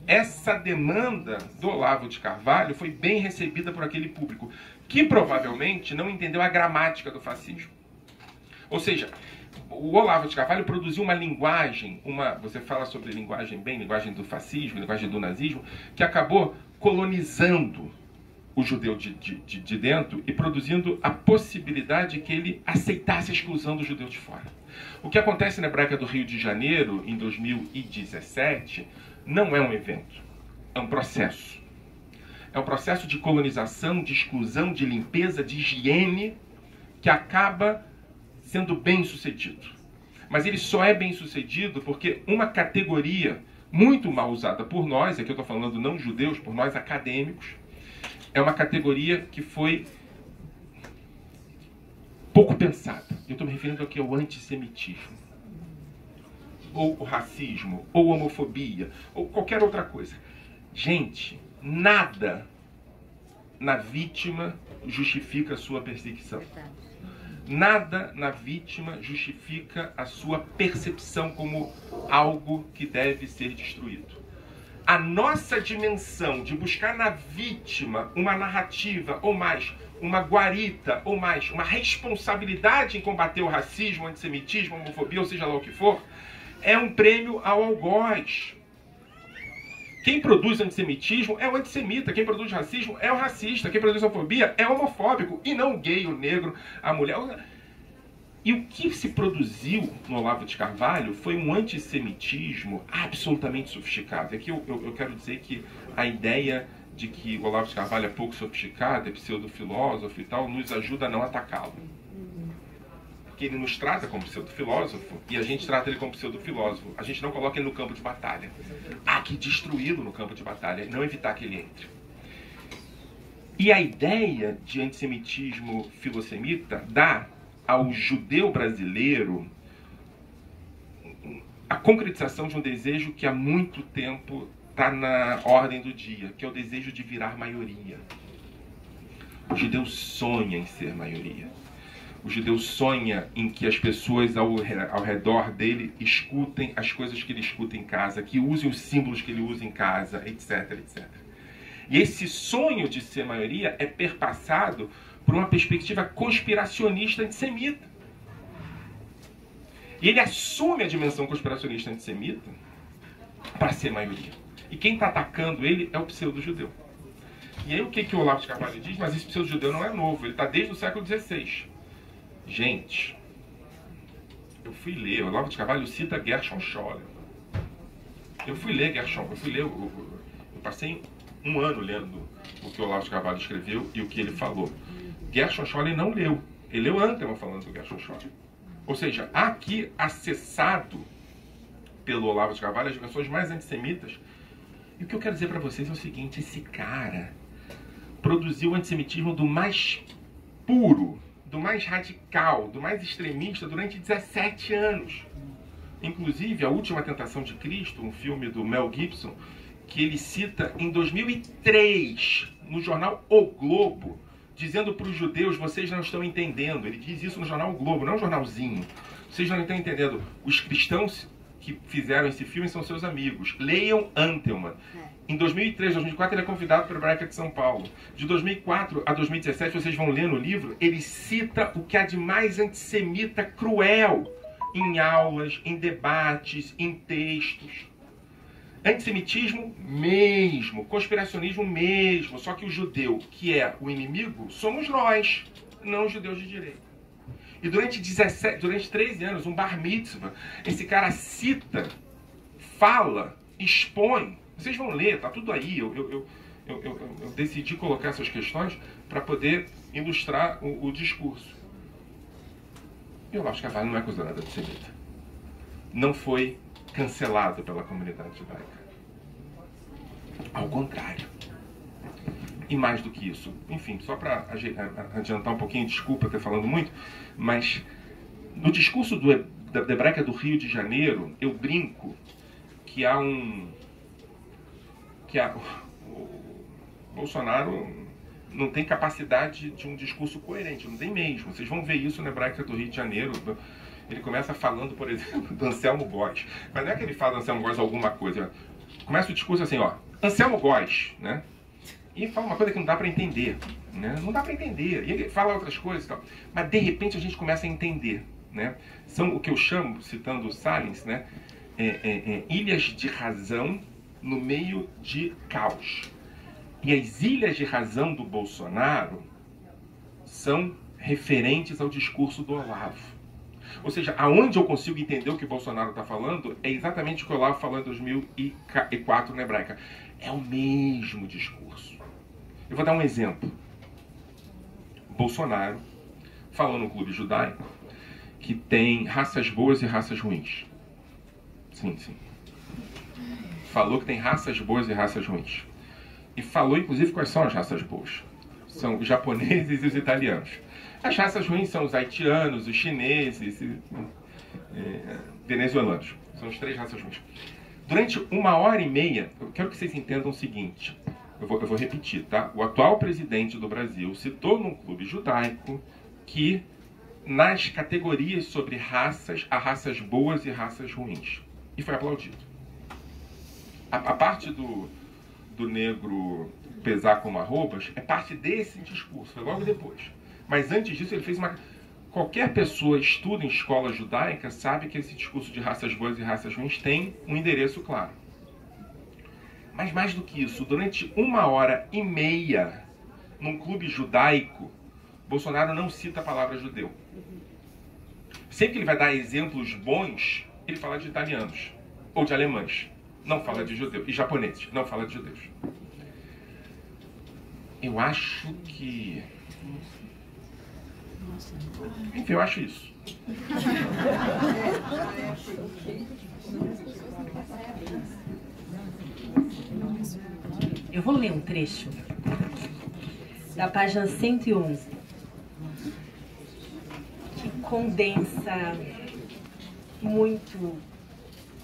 Essa demanda do Olavo de Carvalho foi bem recebida por aquele público, que provavelmente não entendeu a gramática do fascismo. Ou seja, o Olavo de Carvalho produziu uma linguagem, você fala sobre linguagem linguagem do fascismo, linguagem do nazismo, que acabou colonizando o judeu de dentro e produzindo a possibilidade de que ele aceitasse a exclusão do judeu de fora. O que acontece na Hebraica do Rio de Janeiro, em 2017, não é um evento, é um processo. É um processo de colonização, de exclusão, de limpeza, de higiene, que acaba sendo bem sucedido. Mas ele só é bem sucedido porque uma categoria muito mal usada por nós, aqui eu estou falando não judeus, por nós acadêmicos, é uma categoria que foi pouco pensada. Eu estou me referindo aqui ao antissemitismo, ou o racismo, ou a homofobia, ou qualquer outra coisa. Gente, nada na vítima justifica a sua perseguição. Nada na vítima justifica a sua percepção como algo que deve ser destruído. A nossa dimensão de buscar na vítima uma narrativa, ou mais, uma guarita, ou mais, uma responsabilidade em combater o racismo, o antissemitismo, a homofobia, ou seja lá o que for, é um prêmio ao algoz. Quem produz antissemitismo é o antissemita, quem produz racismo é o racista, quem produz homofobia é o homofóbico, e não o gay, o negro, a mulher. E o que se produziu no Olavo de Carvalho foi um antissemitismo absolutamente sofisticado. Aqui eu quero dizer que a ideia de que o Olavo de Carvalho é pouco sofisticado, é pseudo-filósofo e tal, nos ajuda a não atacá-lo. Porque ele nos trata como pseudo-filósofo e a gente trata ele como pseudo-filósofo. A gente não coloca ele no campo de batalha. Há que destruí-lo no campo de batalha, não evitar que ele entre. E a ideia de antissemitismo filosemita dá ao judeu brasileiro a concretização de um desejo que há muito tempo está na ordem do dia, que é o desejo de virar maioria. O judeu sonha em ser maioria. O judeu sonha em que as pessoas ao redor dele escutem as coisas que ele escuta em casa, que usem os símbolos que ele usa em casa, etc, etc. E esse sonho de ser maioria é perpassado por uma perspectiva conspiracionista antissemita. E ele assume a dimensão conspiracionista antissemita para ser maioria. E quem está atacando ele é o pseudo-judeu. E aí o que o Olavo de Carvalho diz? Mas esse pseudo-judeu não é novo, ele está desde o século XVI. Gente, eu fui ler, o Olavo de Carvalho cita Gershom Scholem. Eu fui ler Gershom, eu passei um ano lendo o que o Olavo de Carvalho escreveu e o que ele falou. Gershom Scholem não leu, ele leu Antelman falando do Gershom Scholem. Ou seja, há aqui acessado pelo Olavo de Carvalho as dimensões mais antissemitas. E o que eu quero dizer para vocês é o seguinte: esse cara produziu o antissemitismo do mais puro, do mais radical, do mais extremista durante 17 anos. Inclusive, A Última Tentação de Cristo, um filme do Mel Gibson, que ele cita em 2003, no jornal O Globo, dizendo para os judeus: vocês não estão entendendo. Ele diz isso no jornal O Globo, não um jornalzinho. Vocês não estão entendendo. Os cristãos que fizeram esse filme são seus amigos. Leiam Antelman. Em 2003, 2004, ele é convidado para a Hebraica de São Paulo. De 2004 a 2017, vocês vão ler no livro, ele cita o que há de mais antissemita cruel em aulas, em debates, em textos. Antissemitismo mesmo, conspiracionismo mesmo, só que o judeu, que é o inimigo, somos nós, não os judeus de direita. E durante 13 anos, um bar mitzvah, esse cara cita, fala, expõe. Vocês vão ler, tá tudo aí. Eu decidi colocar essas questões para poder ilustrar o discurso. E o Olavo de Carvalho não é considerado antissemita. Não foi cancelado pela comunidade judaica. Ao contrário. E mais do que isso. Enfim, só para adiantar um pouquinho, desculpa ter falando muito, mas no discurso da Hebraica do Rio de Janeiro, eu brinco que o Bolsonaro não tem capacidade de um discurso coerente, não tem mesmo. Vocês vão ver isso na Hebraica do Rio de Janeiro. Ele começa falando, por exemplo, do Anselmo Góes. Mas não é que ele fala do Anselmo Góes alguma coisa. Começa o discurso assim, ó, Anselmo Góes, né? E fala uma coisa que não dá para entender, né? Não dá para entender. E ele fala outras coisas e tal. Mas, de repente, a gente começa a entender, né? São o que eu chamo, citando o Salins, né? Ilhas de razão no meio de caos. E as ilhas de razão do Bolsonaro são referentes ao discurso do Olavo. Ou seja, aonde eu consigo entender o que o Bolsonaro está falando é exatamente o que o Olavo falou em 2004 na Hebraica. É o mesmo discurso. Eu vou dar um exemplo. Bolsonaro falou no clube judaico que tem raças boas e raças ruins. Sim, sim. Falou que tem raças boas e raças ruins. E falou, inclusive, quais são as raças boas. São os japoneses e os italianos. As raças ruins são os haitianos, os chineses, venezuelanos. São as 3 raças ruins. Durante 1h30, eu quero que vocês entendam o seguinte. Eu vou repetir, tá? O atual presidente do Brasil citou num clube judaico que nas categorias sobre raças, há raças boas e raças ruins. E foi aplaudido. A parte do negro pesar como arrobas é parte desse discurso, foi logo depois. Mas antes disso ele fez uma... Qualquer pessoa que estuda em escola judaica sabe que esse discurso de raças boas e raças ruins tem um endereço claro. Mas mais do que isso, durante 1h30, num clube judaico, Bolsonaro não cita a palavra judeu. Sempre que ele vai dar exemplos bons, ele fala de italianos ou de alemães. Não fala de judeus. E japoneses. Não fala de judeus. Eu acho que... Enfim, eu acho isso. Eu vou ler um trecho da página 111 que condensa muito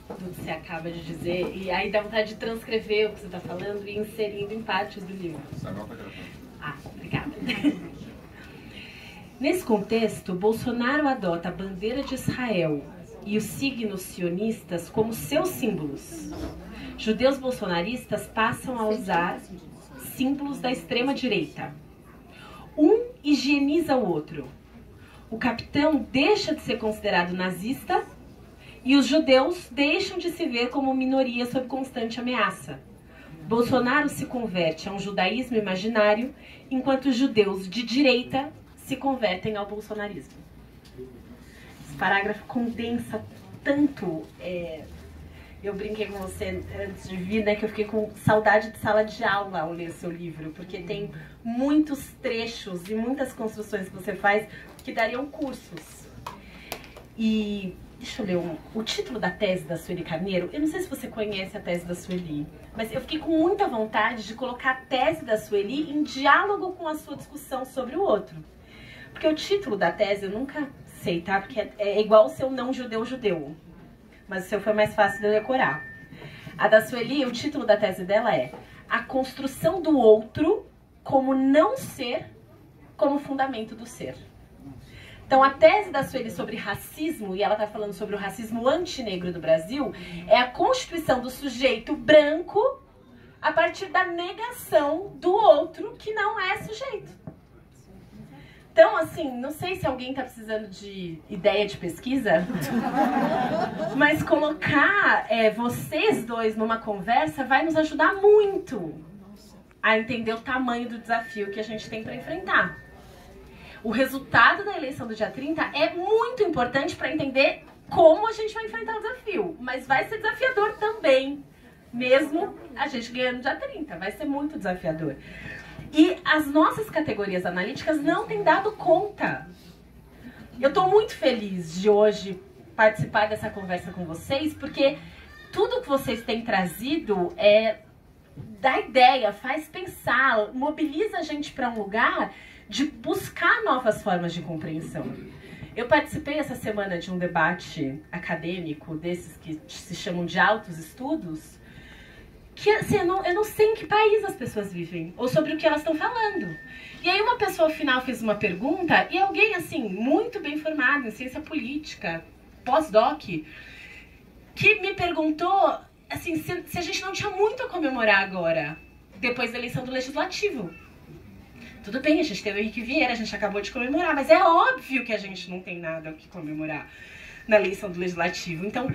do que você acaba de dizer, e aí dá vontade de transcrever o que você está falando e inserindo em partes do livro. Ah, obrigada. Nesse contexto, Bolsonaro adota a bandeira de Israel e os signos sionistas como seus símbolos. Judeus bolsonaristas passam a usar símbolos da extrema-direita. Um higieniza o outro. O capitão deixa de ser considerado nazista e os judeus deixam de se ver como minoria sob constante ameaça. Bolsonaro se converte a um judaísmo imaginário, enquanto os judeus de direita se convertem ao bolsonarismo. Esse parágrafo condensa tanto... Eu brinquei com você antes de vir, né, que eu fiquei com saudade de sala de aula ao ler seu livro, porque tem muitos trechos e muitas construções que você faz que dariam cursos. E deixa eu ler o título da tese da Sueli Carneiro. Eu não sei se você conhece a tese da Sueli, mas eu fiquei com muita vontade de colocar a tese da Sueli em diálogo com a sua discussão sobre o outro. Porque o título da tese eu nunca sei, tá? Porque é igual o seu não judeu. Mas o seu foi mais fácil de eu decorar. A da Sueli, o título da tese dela é A Construção do Outro como Não Ser como Fundamento do Ser. Então, a tese da Sueli sobre racismo, e ela está falando sobre o racismo antinegro do Brasil, é a constituição do sujeito branco a partir da negação do outro que não é sujeito. Então, assim, não sei se alguém está precisando de ideia de pesquisa, mas colocar vocês dois numa conversa vai nos ajudar muito a entender o tamanho do desafio que a gente tem para enfrentar. O resultado da eleição do dia 30 é muito importante para entender como a gente vai enfrentar o desafio, mas vai ser desafiador também, mesmo a gente ganhando no dia 30, vai ser muito desafiador. E as nossas categorias analíticas não têm dado conta. Eu estou muito feliz de hoje participar dessa conversa com vocês, porque tudo que vocês têm trazido dá ideia, faz pensar, mobiliza a gente para um lugar de buscar novas formas de compreensão. Eu participei essa semana de um debate acadêmico, desses que se chamam de altos estudos, que assim, eu não sei em que país as pessoas vivem, ou sobre o que elas estão falando. E aí uma pessoa ao final fez uma pergunta, e alguém assim, muito bem formado em ciência política, pós-doc, que me perguntou assim, se a gente não tinha muito a comemorar agora, depois da eleição do Legislativo. Tudo bem, a gente teve o Henrique Vieira, a gente acabou de comemorar, mas é óbvio que a gente não tem nada o que comemorar na eleição do Legislativo. Então,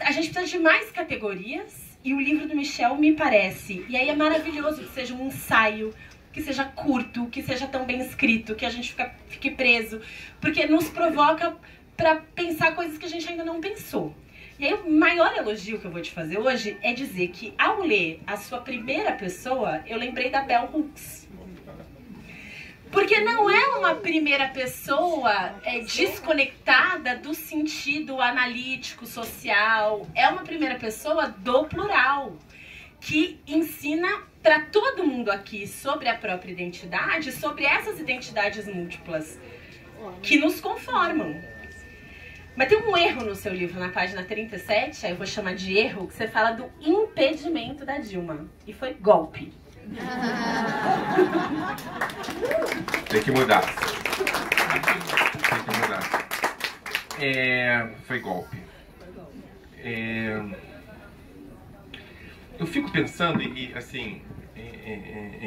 a gente precisa de mais categorias, e o livro do Michel me parece, e aí é maravilhoso que seja um ensaio, que seja curto, que seja tão bem escrito, que a gente fique preso, porque nos provoca para pensar coisas que a gente ainda não pensou. E aí o maior elogio que eu vou te fazer hoje é dizer que ao ler a sua primeira pessoa, eu lembrei da Bell Hooks. Porque não é uma primeira pessoa desconectada do sentido analítico, social. É uma primeira pessoa do plural. que ensina para todo mundo aqui sobre a própria identidade, sobre essas identidades múltiplas que nos conformam. Mas tem um erro no seu livro, na página 37, aí eu vou chamar de erro, que você fala do impedimento da Dilma. E foi golpe. Tem que mudar. Tem que mudar. Foi golpe. Eu fico pensando, e assim,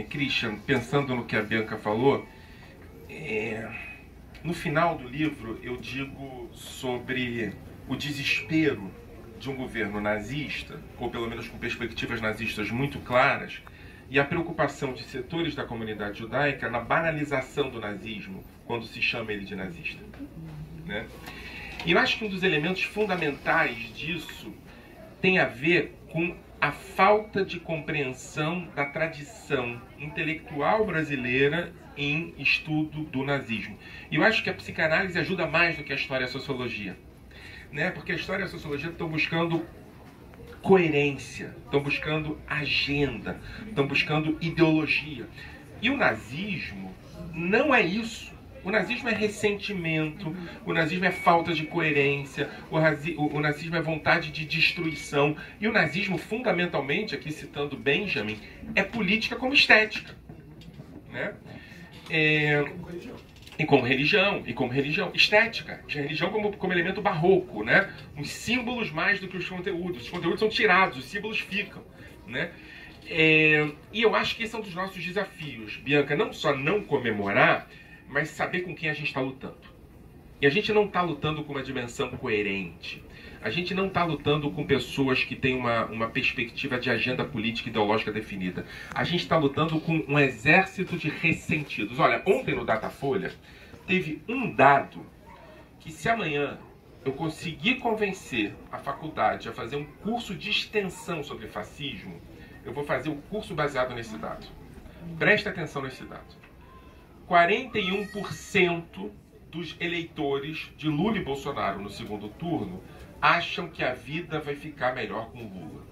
Christian, pensando no que a Bianca falou, no final do livro eu digo sobre o desespero de um governo nazista, ou pelo menos com perspectivas nazistas muito claras, e a preocupação de setores da comunidade judaica na banalização do nazismo, quando se chama ele de nazista, né? E eu acho que um dos elementos fundamentais disso tem a ver com a falta de compreensão da tradição intelectual brasileira em estudo do nazismo. E eu acho que a psicanálise ajuda mais do que a história e a sociologia, né? Porque a história e a sociologia estão buscando coerência, estão buscando agenda, estão buscando ideologia. E o nazismo não é isso. O nazismo é ressentimento, o nazismo é falta de coerência, o nazismo é vontade de destruição. E o nazismo, fundamentalmente, aqui citando Benjamin, é política como estética, né? E como religião, estética, religião como elemento barroco, né? Os símbolos mais do que os conteúdos são tirados, os símbolos ficam, né? E eu acho que esse é um dos nossos desafios, Bianca, não só não comemorar, mas saber com quem a gente está lutando. E a gente não está lutando com uma dimensão coerente. A gente não está lutando com pessoas que têm uma perspectiva de agenda política e ideológica definida. A gente está lutando com um exército de ressentidos. Olha, ontem no Datafolha teve um dado que, se amanhã eu conseguir convencer a faculdade a fazer um curso de extensão sobre fascismo, eu vou fazer o curso baseado nesse dado. Presta atenção nesse dado. 41% dos eleitores de Lula e Bolsonaro no segundo turno acham que a vida vai ficar melhor com o Lula.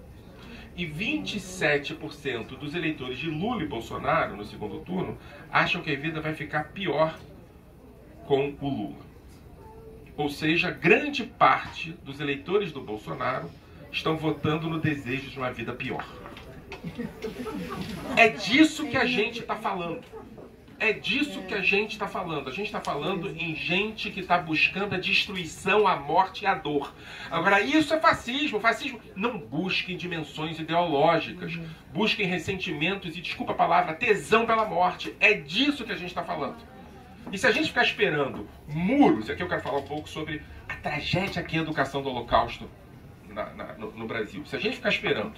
E 27% dos eleitores de Lula e Bolsonaro no segundo turno acham que a vida vai ficar pior com o Lula. Ou seja, grande parte dos eleitores do Bolsonaro estão votando no desejo de uma vida pior. É disso que a gente está falando. É disso que a gente está falando. A gente está falando em gente que está buscando a destruição, a morte e a dor. Agora, isso é fascismo. Fascismo não busca em dimensões ideológicas. Busca em ressentimentos e, desculpa a palavra, tesão pela morte. É disso que a gente está falando. E se a gente ficar esperando muros, aqui eu quero falar um pouco sobre a tragédia que é a educação do Holocausto no Brasil. Se a gente ficar esperando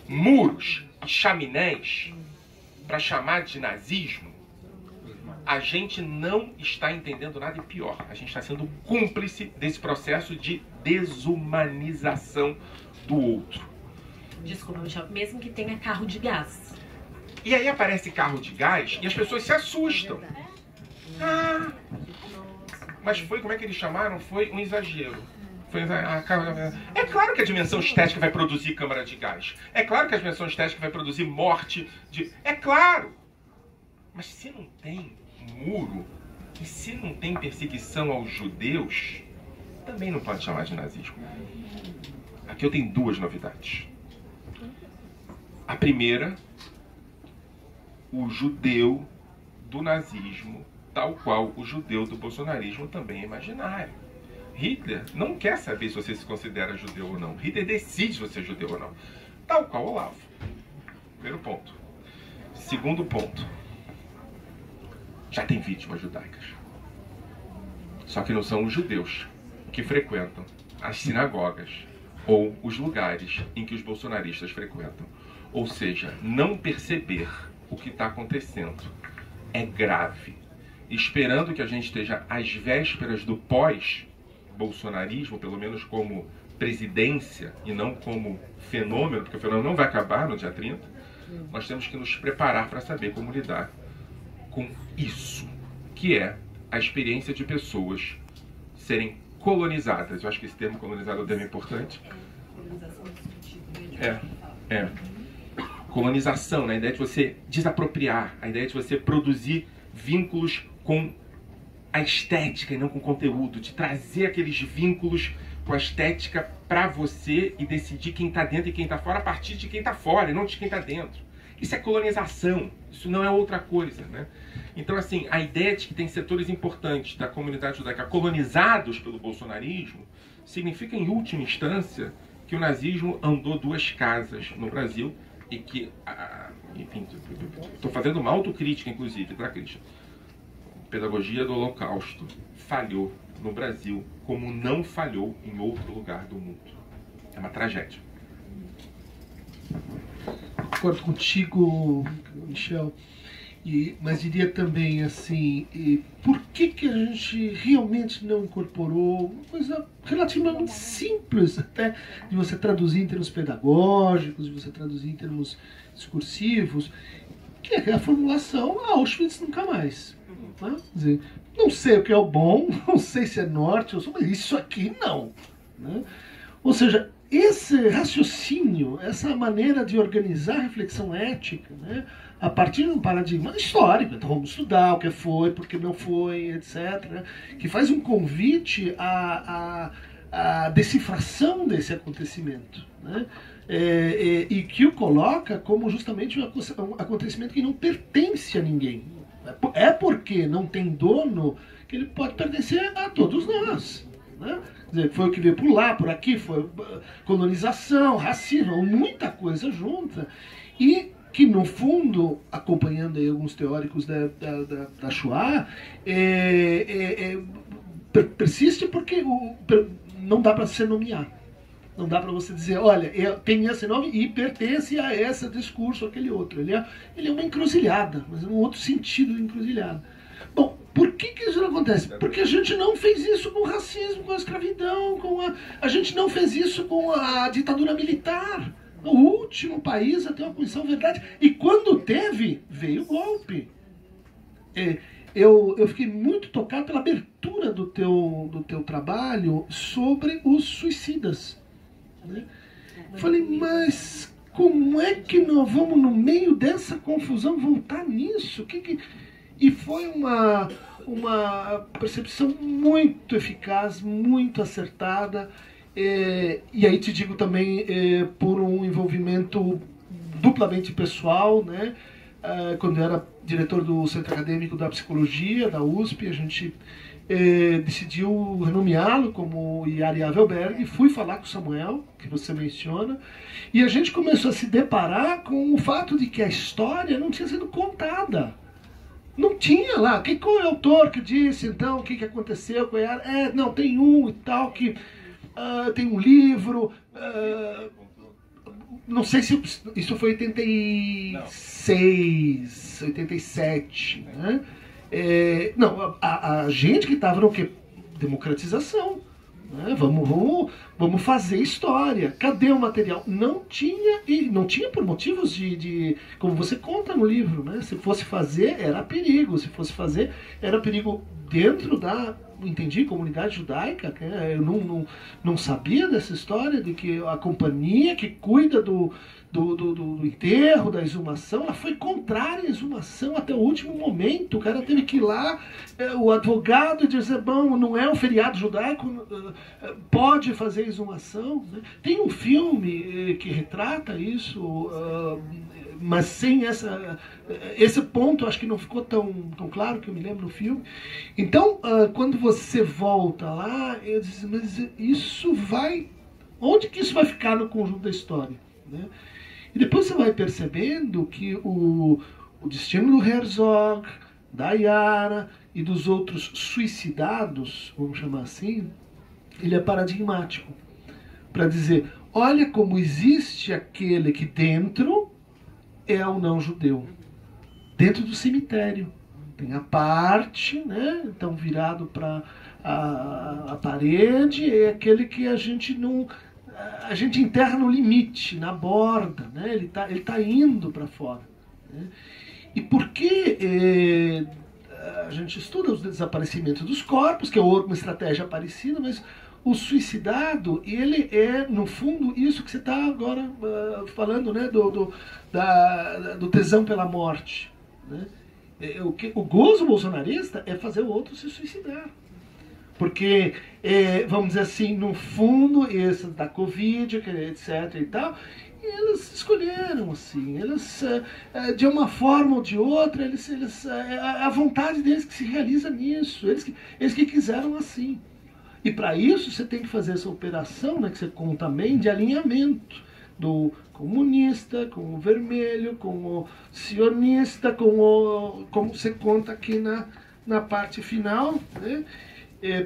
muros e chaminés para chamar de nazismo, a gente não está entendendo nada, e pior, a gente está sendo cúmplice desse processo de desumanização do outro. Desculpa, Michel, mesmo que tenha carro de gás. E aí aparece carro de gás e as pessoas se assustam. Ah, mas foi, como é que eles chamaram? Foi um exagero. É claro que a dimensão estética vai produzir câmara de gás. É claro que a dimensão estética vai produzir morte. É claro! Mas se não tem muro, e se não tem perseguição aos judeus, também não pode chamar de nazismo. Aqui eu tenho duas novidades. A primeira, o judeu do nazismo, tal qual o judeu do bolsonarismo, também é imaginário. Hitler não quer saber se você se considera judeu ou não. Hitler decide se você é judeu ou não. Tal qual Olavo. Primeiro ponto. Segundo ponto. Já tem vítimas judaicas. Só que não são os judeus que frequentam as sinagogas ou os lugares em que os bolsonaristas frequentam. Ou seja, não perceber o que está acontecendo é grave. Esperando que a gente esteja às vésperas do pós-bolsonarismo, pelo menos como presidência e não como fenômeno, porque o fenômeno não vai acabar no dia 30, nós temos que nos preparar para saber como lidar com isso, que é a experiência de pessoas serem colonizadas. Eu acho que esse termo colonizado é um termo importante. colonização, né? A ideia de você desapropriar, a ideia de você produzir vínculos com a estética e não com o conteúdo, de trazer aqueles vínculos com a estética para você e decidir quem está dentro e quem está fora a partir de quem está fora e não de quem está dentro. Isso é colonização, isso não é outra coisa, né? Então, assim, a ideia de que tem setores importantes da comunidade judaica colonizados pelo bolsonarismo significa, em última instância, que o nazismo andou 2 casas no Brasil e que, enfim, estou fazendo uma autocrítica, inclusive, tá, Christian? Pedagogia do Holocausto falhou no Brasil como não falhou em outro lugar do mundo. É uma tragédia. Concordo contigo, Michel. Mas diria também assim, por que a gente realmente não incorporou uma coisa relativamente simples até de você traduzir em termos pedagógicos, de você traduzir em termos discursivos, que é a formulação Auschwitz nunca mais. Né? Quer dizer, não sei o que é o bom, não sei se é norte ou sul, mas isso aqui não. Né? Ou seja, esse raciocínio, essa maneira de organizar a reflexão ética, né, a partir de um paradigma histórico, então vamos estudar o que foi, por que não foi, etc., né, que faz um convite à decifração desse acontecimento, né, e que o coloca como justamente um acontecimento que não pertence a ninguém. É porque não tem dono que ele pode pertencer a todos nós. Né? Quer dizer, foi o que veio por lá, por aqui, foi colonização, racismo, muita coisa junta. E que, no fundo, acompanhando aí alguns teóricos da Shoah, persiste porque não dá para se nomear. Não dá para você dizer, olha, tem esse nome e pertence a esse discurso, aquele outro. Ele é uma encruzilhada, mas é um outro sentido de encruzilhada. Bom, por que isso não acontece? Porque a gente não fez isso com o racismo, com a escravidão, a gente não fez isso com a ditadura militar. O último país a ter uma Comissão Verdade. E quando teve, veio o golpe. Eu fiquei muito tocado pela abertura do teu trabalho sobre os suicidas. Né? Falei, mas como é que nós vamos, no meio dessa confusão, voltar nisso? E foi uma percepção muito eficaz, muito acertada. E aí te digo também por um envolvimento duplamente pessoal, né? Quando eu era diretor do Centro Acadêmico da Psicologia, da USP, a gente decidiu renomeá-lo como Yari Avelberg, fui falar com o Samuel, que você menciona, e a gente começou a se deparar com o fato de que a história não tinha sido contada. Não tinha lá. Qual é o autor que disse, então, o que aconteceu? Não, tem um e tal, que tem um livro... não sei se isso foi 86, 87, né? Não, a gente que estava no quê? Democratização. Né? Vamos fazer história. Cadê o material? Não tinha, e não tinha por motivos como você conta no livro, né? Se fosse fazer, era perigo. Se fosse fazer, era perigo dentro entendi, comunidade judaica. Né? Eu não sabia dessa história de que a companhia que cuida do enterro, da exumação, ela foi contrária à exumação até o último momento. O cara teve que ir lá, o advogado dizer, bom, não é um feriado judaico, pode fazer exumação. Né? Tem um filme que retrata isso, mas sem esse ponto, acho que não ficou tão claro, que eu me lembro no filme. Então, quando você volta lá, eu disse, mas isso vai... Onde que isso vai ficar no conjunto da história? Né? E depois você vai percebendo que o destino do Herzog, da Yara e dos outros suicidados, vamos chamar assim, ele é paradigmático. Para dizer, olha como existe aquele que dentro é o não-judeu. Dentro do cemitério. Tem a parte, né? Então virado para a parede, é aquele que a gente não... A gente enterra no limite, na borda, né? Ele tá indo para fora. Né? E por que a gente estuda os desaparecimentos dos corpos, que é uma estratégia parecida, mas o suicidado, ele é, no fundo, isso que você está agora falando, né, do tesão pela morte. Né? O gozo bolsonarista é fazer o outro se suicidar. Porque, vamos dizer assim, no fundo, esse da Covid, etc. e tal, eles escolheram, assim, eles, de uma forma ou de outra, a vontade deles que se realiza nisso, eles que quiseram assim. E para isso você tem que fazer essa operação, né, que você conta também, de alinhamento do comunista, com o vermelho, com o sionista, como você conta aqui na parte final, né?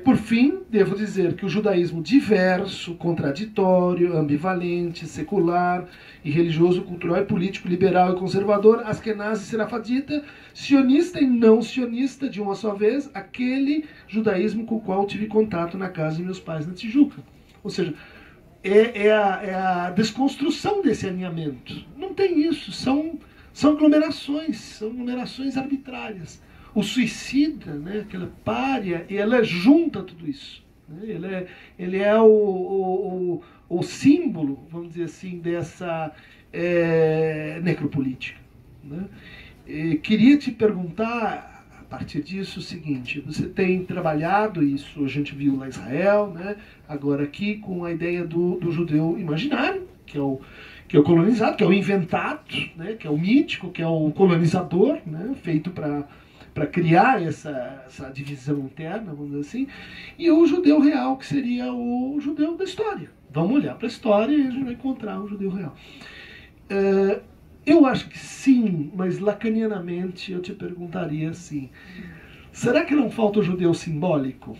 Por fim, devo dizer que o judaísmo diverso, contraditório, ambivalente, secular e religioso, cultural e político, liberal e conservador, askenazi e serafadita, sionista e não sionista, de uma só vez, aquele judaísmo com o qual tive contato na casa de meus pais na Tijuca. Ou seja, é a desconstrução desse alinhamento. Não tem isso, são aglomerações arbitrárias. O suicida, né, aquela pária, ela junta tudo isso. Né? Ele é o símbolo, vamos dizer assim, dessa necropolítica. Né? Queria te perguntar, a partir disso, o seguinte: você tem trabalhado isso, a gente viu lá em Israel, né, agora aqui, com a ideia do judeu imaginário, que é o colonizado, que é o inventado, né, que é o mítico, que é o colonizador, né, feito para criar essa divisão interna, vamos dizer assim, e o judeu real, que seria o judeu da história. Vamos olhar para a história e a gente vai encontrar o judeu real. Eu acho que sim, mas lacanianamente eu te perguntaria assim: será que não falta o judeu simbólico?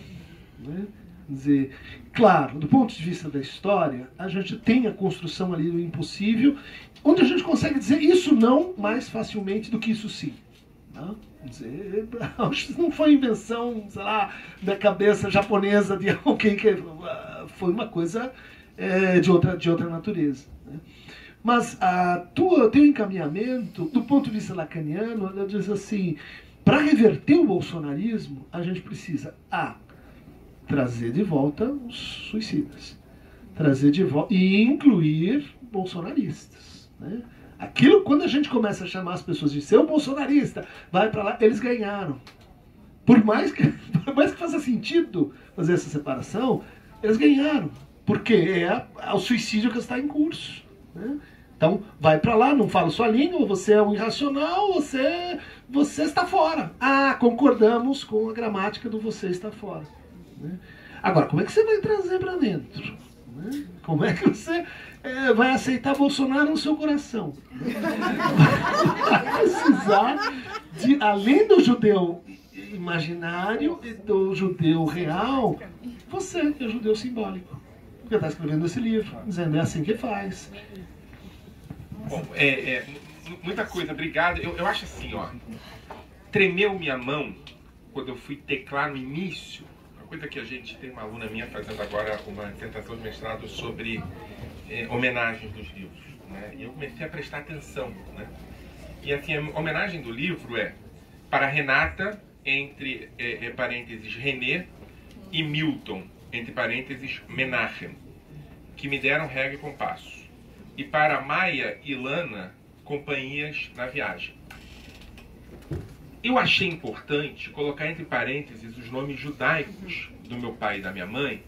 Né? Quer dizer, claro, do ponto de vista da história, a gente tem a construção ali do impossível, onde a gente consegue dizer isso não mais facilmente do que isso sim. Não? Dizer, não foi invenção, sei lá, da cabeça japonesa de alguém que foi uma coisa de outra natureza. Né? Mas o teu encaminhamento, do ponto de vista lacaniano, ela diz assim: para reverter o bolsonarismo, a gente precisa trazer de volta os suicidas, trazer de volta e incluir bolsonaristas. Né? Aquilo, quando a gente começa a chamar as pessoas de seu bolsonarista, vai para lá, eles ganharam. Por mais que faça sentido fazer essa separação, eles ganharam. Porque é o suicídio que está em curso. Né? Então, vai para lá, não fala sua língua, você é um irracional, você está fora. Concordamos com a gramática do você está fora. Né? Agora, como é que você vai trazer para dentro? Né? Como é que você vai aceitar Bolsonaro no seu coração? Vai precisar além do judeu imaginário e do judeu real, você que é judeu simbólico. Porque está escrevendo esse livro, dizendo: é assim que faz. Bom, muita coisa, obrigado. Eu acho assim, ó, tremeu minha mão quando eu fui teclar no início. Coisa que a gente tem uma aluna minha fazendo agora uma dissertação de mestrado sobre homenagens dos livros, né? E eu comecei a prestar atenção, né? E assim, a homenagem do livro é para Renata, entre parênteses René, e Milton, entre parênteses Menachem, que me deram regra e compasso, e para Maia e Lana, companhias na viagem. Eu achei importante colocar entre parênteses os nomes judaicos do meu pai e da minha mãe,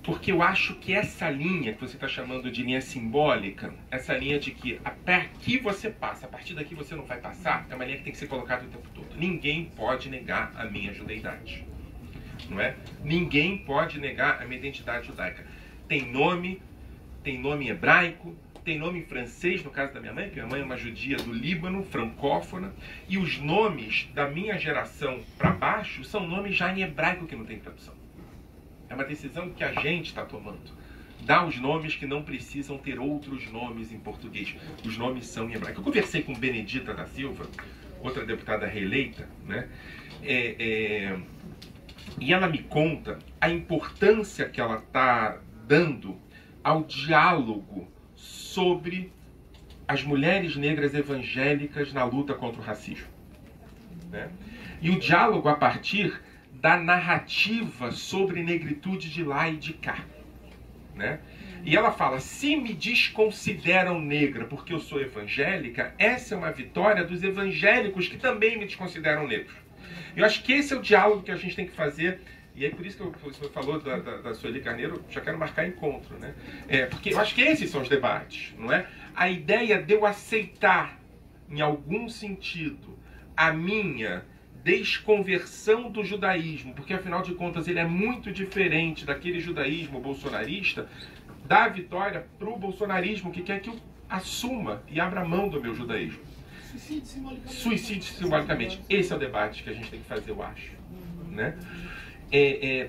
porque eu acho que essa linha que você está chamando de linha simbólica, essa linha de que aqui você passa, a partir daqui você não vai passar, é uma linha que tem que ser colocada o tempo todo. Ninguém pode negar a minha judeidade. Não é? Ninguém pode negar a minha identidade judaica. Tem nome em hebraico, tem nome em francês, no caso da minha mãe, que minha mãe é uma judia do Líbano, francófona, e os nomes da minha geração para baixo são nomes já em hebraico que não tem tradução. É uma decisão que a gente está tomando. Dá os nomes que não precisam ter outros nomes em português. Os nomes são em hebraico. Eu conversei com Benedita da Silva, outra deputada reeleita, né? E ela me conta a importância que ela está dando ao diálogo sobre as mulheres negras evangélicas na luta contra o racismo. Né? E o diálogo a partir da narrativa sobre negritude de lá e de cá, né? E ela fala, se me desconsideram negra porque eu sou evangélica, essa é uma vitória dos evangélicos que também me desconsideram negro. Eu acho que esse é o diálogo que a gente tem que fazer. E aí por isso que você falou da Sueli Carneiro, já quero marcar encontro, né? Porque eu acho que esses são os debates, não é? A ideia de eu aceitar, em algum sentido, a minha desconversão do judaísmo, porque afinal de contas ele é muito diferente daquele judaísmo bolsonarista, dá a vitória para o bolsonarismo que quer que eu assuma e abra mão do meu judaísmo. Suicídio simbolicamente. Esse é o debate que a gente tem que fazer, eu acho, né?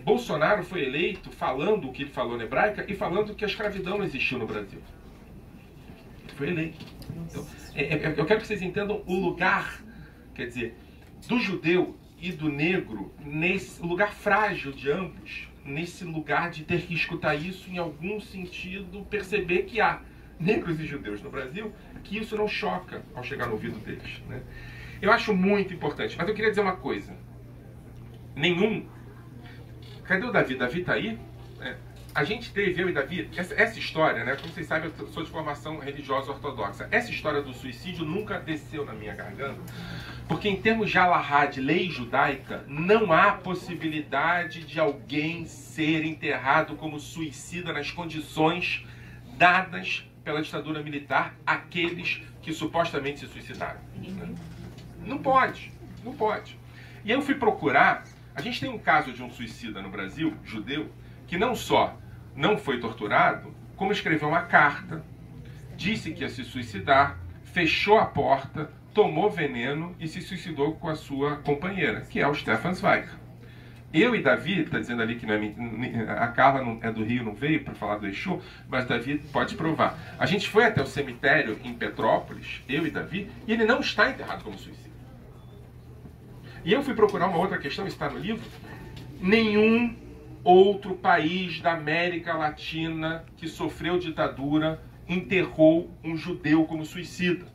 Bolsonaro foi eleito falando o que ele falou na hebraica e falando que a escravidão não existiu no Brasil. Ele foi eleito. Então, eu quero que vocês entendam o lugar, quer dizer, do judeu e do negro, nesse lugar frágil de ambos, nesse lugar de ter que escutar isso, em algum sentido, perceber que há negros e judeus no Brasil, que isso não choca ao chegar no ouvido deles, né? Eu acho muito importante, mas eu queria dizer uma coisa. Cadê o Davi? Davi está aí? A gente teve, eu e Davi, essa história, né? Como vocês sabem, eu sou de formação religiosa ortodoxa. Essa história do suicídio nunca desceu na minha garganta, porque em termos de alahá, de lei judaica, não há possibilidade de alguém ser enterrado como suicida nas condições dadas pela ditadura militar àqueles que supostamente se suicidaram, né? Não pode, não pode. E aí eu fui procurar, a gente tem um caso de um suicida no Brasil, judeu, que não só não foi torturado, como escreveu uma carta, disse que ia se suicidar, fechou a porta, tomou veneno e se suicidou com a sua companheira, que é o Stefan Zweig. Eu e Davi, está dizendo ali que não é, a Carla não, é do Rio, não veio para falar do Exu, mas Davi pode provar. A gente foi até o cemitério em Petrópolis, eu e Davi, e ele não está enterrado como suicida. E eu fui procurar uma outra questão, está no livro. Nenhum outro país da América Latina que sofreu ditadura enterrou um judeu como suicida.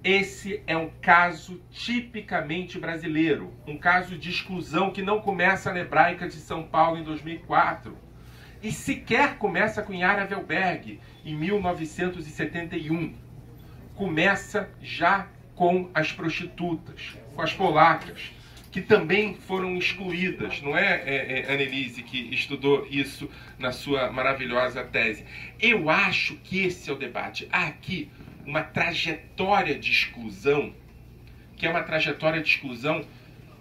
Esse é um caso tipicamente brasileiro, um caso de exclusão que não começa na Hebraica de São Paulo em 2004 e sequer começa com Yara Velberg em 1971. Começa já com as prostitutas, com as polacas, que também foram excluídas, não é, Annelise, que estudou isso na sua maravilhosa tese? Eu acho que esse é o debate. Há aqui uma trajetória de exclusão, que é uma trajetória de exclusão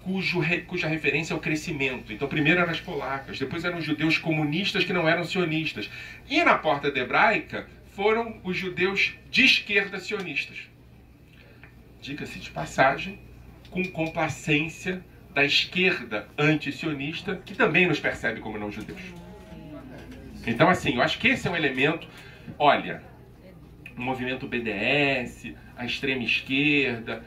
cuja referência é o crescimento. Então, primeiro eram as polacas, depois eram os judeus comunistas que não eram sionistas. E na porta da hebraica foram os judeus de esquerda sionistas. Diga-se de passagem, com complacência da esquerda anti-sionista, que também nos percebe como não judeus. Então, assim, eu acho que esse é um elemento. Olha, o movimento BDS, a extrema esquerda,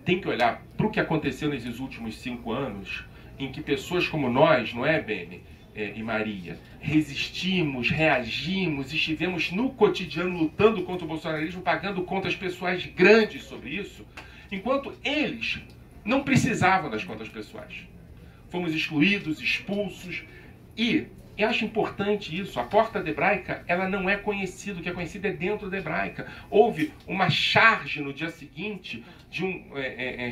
tem que olhar para o que aconteceu nesses últimos 5 anos, em que pessoas como nós, não é, Beni e Maria, resistimos, reagimos, estivemos no cotidiano lutando contra o bolsonarismo, pagando contas pessoais grandes sobre isso, enquanto eles não precisavam das contas pessoais. Fomos excluídos, expulsos, e eu acho importante isso. A porta da hebraica, ela não é conhecida, o que é conhecido é dentro da hebraica. Houve uma charge no dia seguinte de um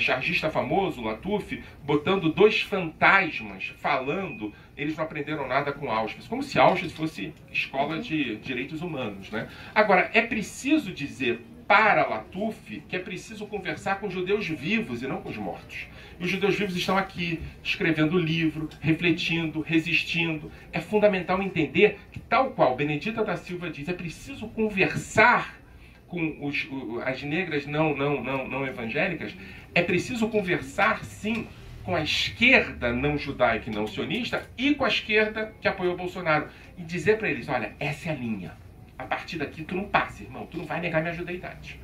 chargista famoso, Latuf, botando 2 fantasmas, falando, eles não aprenderam nada com Auschwitz, como se Auschwitz fosse escola de direitos humanos, né? Agora, é preciso dizer para Latuf que é preciso conversar com judeus vivos e não com os mortos. E os judeus vivos estão aqui, escrevendo livro, refletindo, resistindo. É fundamental entender que, tal qual Benedita da Silva diz, é preciso conversar com as negras não evangélicas, é preciso conversar, sim, com a esquerda não judaica e não sionista e com a esquerda que apoiou Bolsonaro. E dizer para eles, olha, essa é a linha. A partir daqui tu não passa, irmão, tu não vai negar minha judeidade.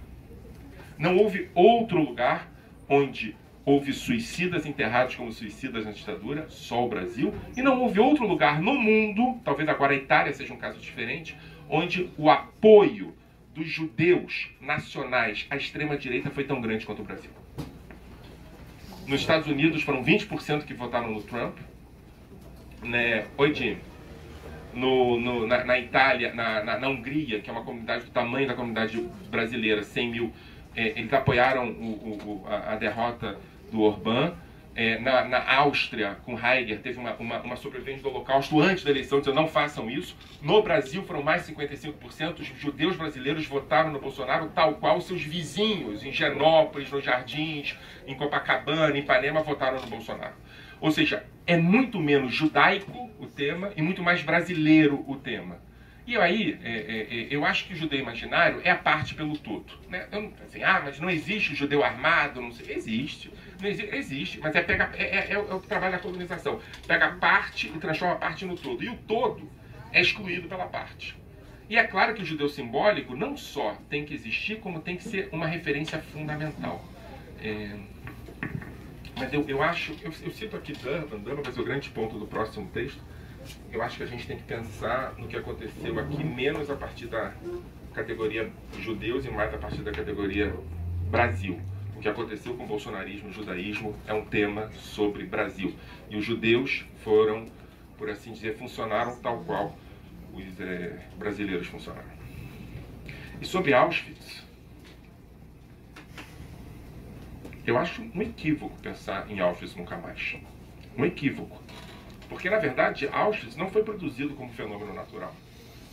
Não houve outro lugar onde houve suicidas enterrados como suicidas na ditadura, só o Brasil, e não houve outro lugar no mundo, talvez agora a Itália seja um caso diferente, onde o apoio dos judeus nacionais à extrema-direita foi tão grande quanto o Brasil. Nos Estados Unidos foram 20% que votaram no Trump. Né? Oi, Jim. Na Itália, na Hungria, que é uma comunidade do tamanho da comunidade brasileira, 100 mil, eles apoiaram a derrota do Orbán. Na Áustria, com Heidegger, teve uma sobrevivente do Holocausto antes da eleição, dizendo não façam isso. No Brasil foram mais de 55%. Os judeus brasileiros votaram no Bolsonaro, tal qual seus vizinhos, em Genópolis, nos Jardins, em Copacabana, em Ipanema, votaram no Bolsonaro. Ou seja, é muito menos judaico o tema e muito mais brasileiro o tema. E aí, eu acho que o judeu imaginário é a parte pelo todo. Né? Assim, mas não existe judeu armado, não sei. Existe. Não existe, mas é o trabalho da colonização. Pega a parte e transforma a parte no todo. E o todo é excluído pela parte. E é claro que o judeu simbólico não só tem que existir, como tem que ser uma referência fundamental. Mas eu acho, eu cito aqui Durban vai ser o grande ponto do próximo texto. Eu acho que a gente tem que pensar no que aconteceu aqui, menos a partir da categoria judeus e mais a partir da categoria Brasil. O que aconteceu com o bolsonarismo e o judaísmo é um tema sobre Brasil. E os judeus foram, por assim dizer, funcionaram tal qual os brasileiros funcionaram. E sobre Auschwitz, eu acho um equívoco pensar em Auschwitz nunca mais. Um equívoco. Porque, na verdade, Auschwitz não foi produzido como fenômeno natural.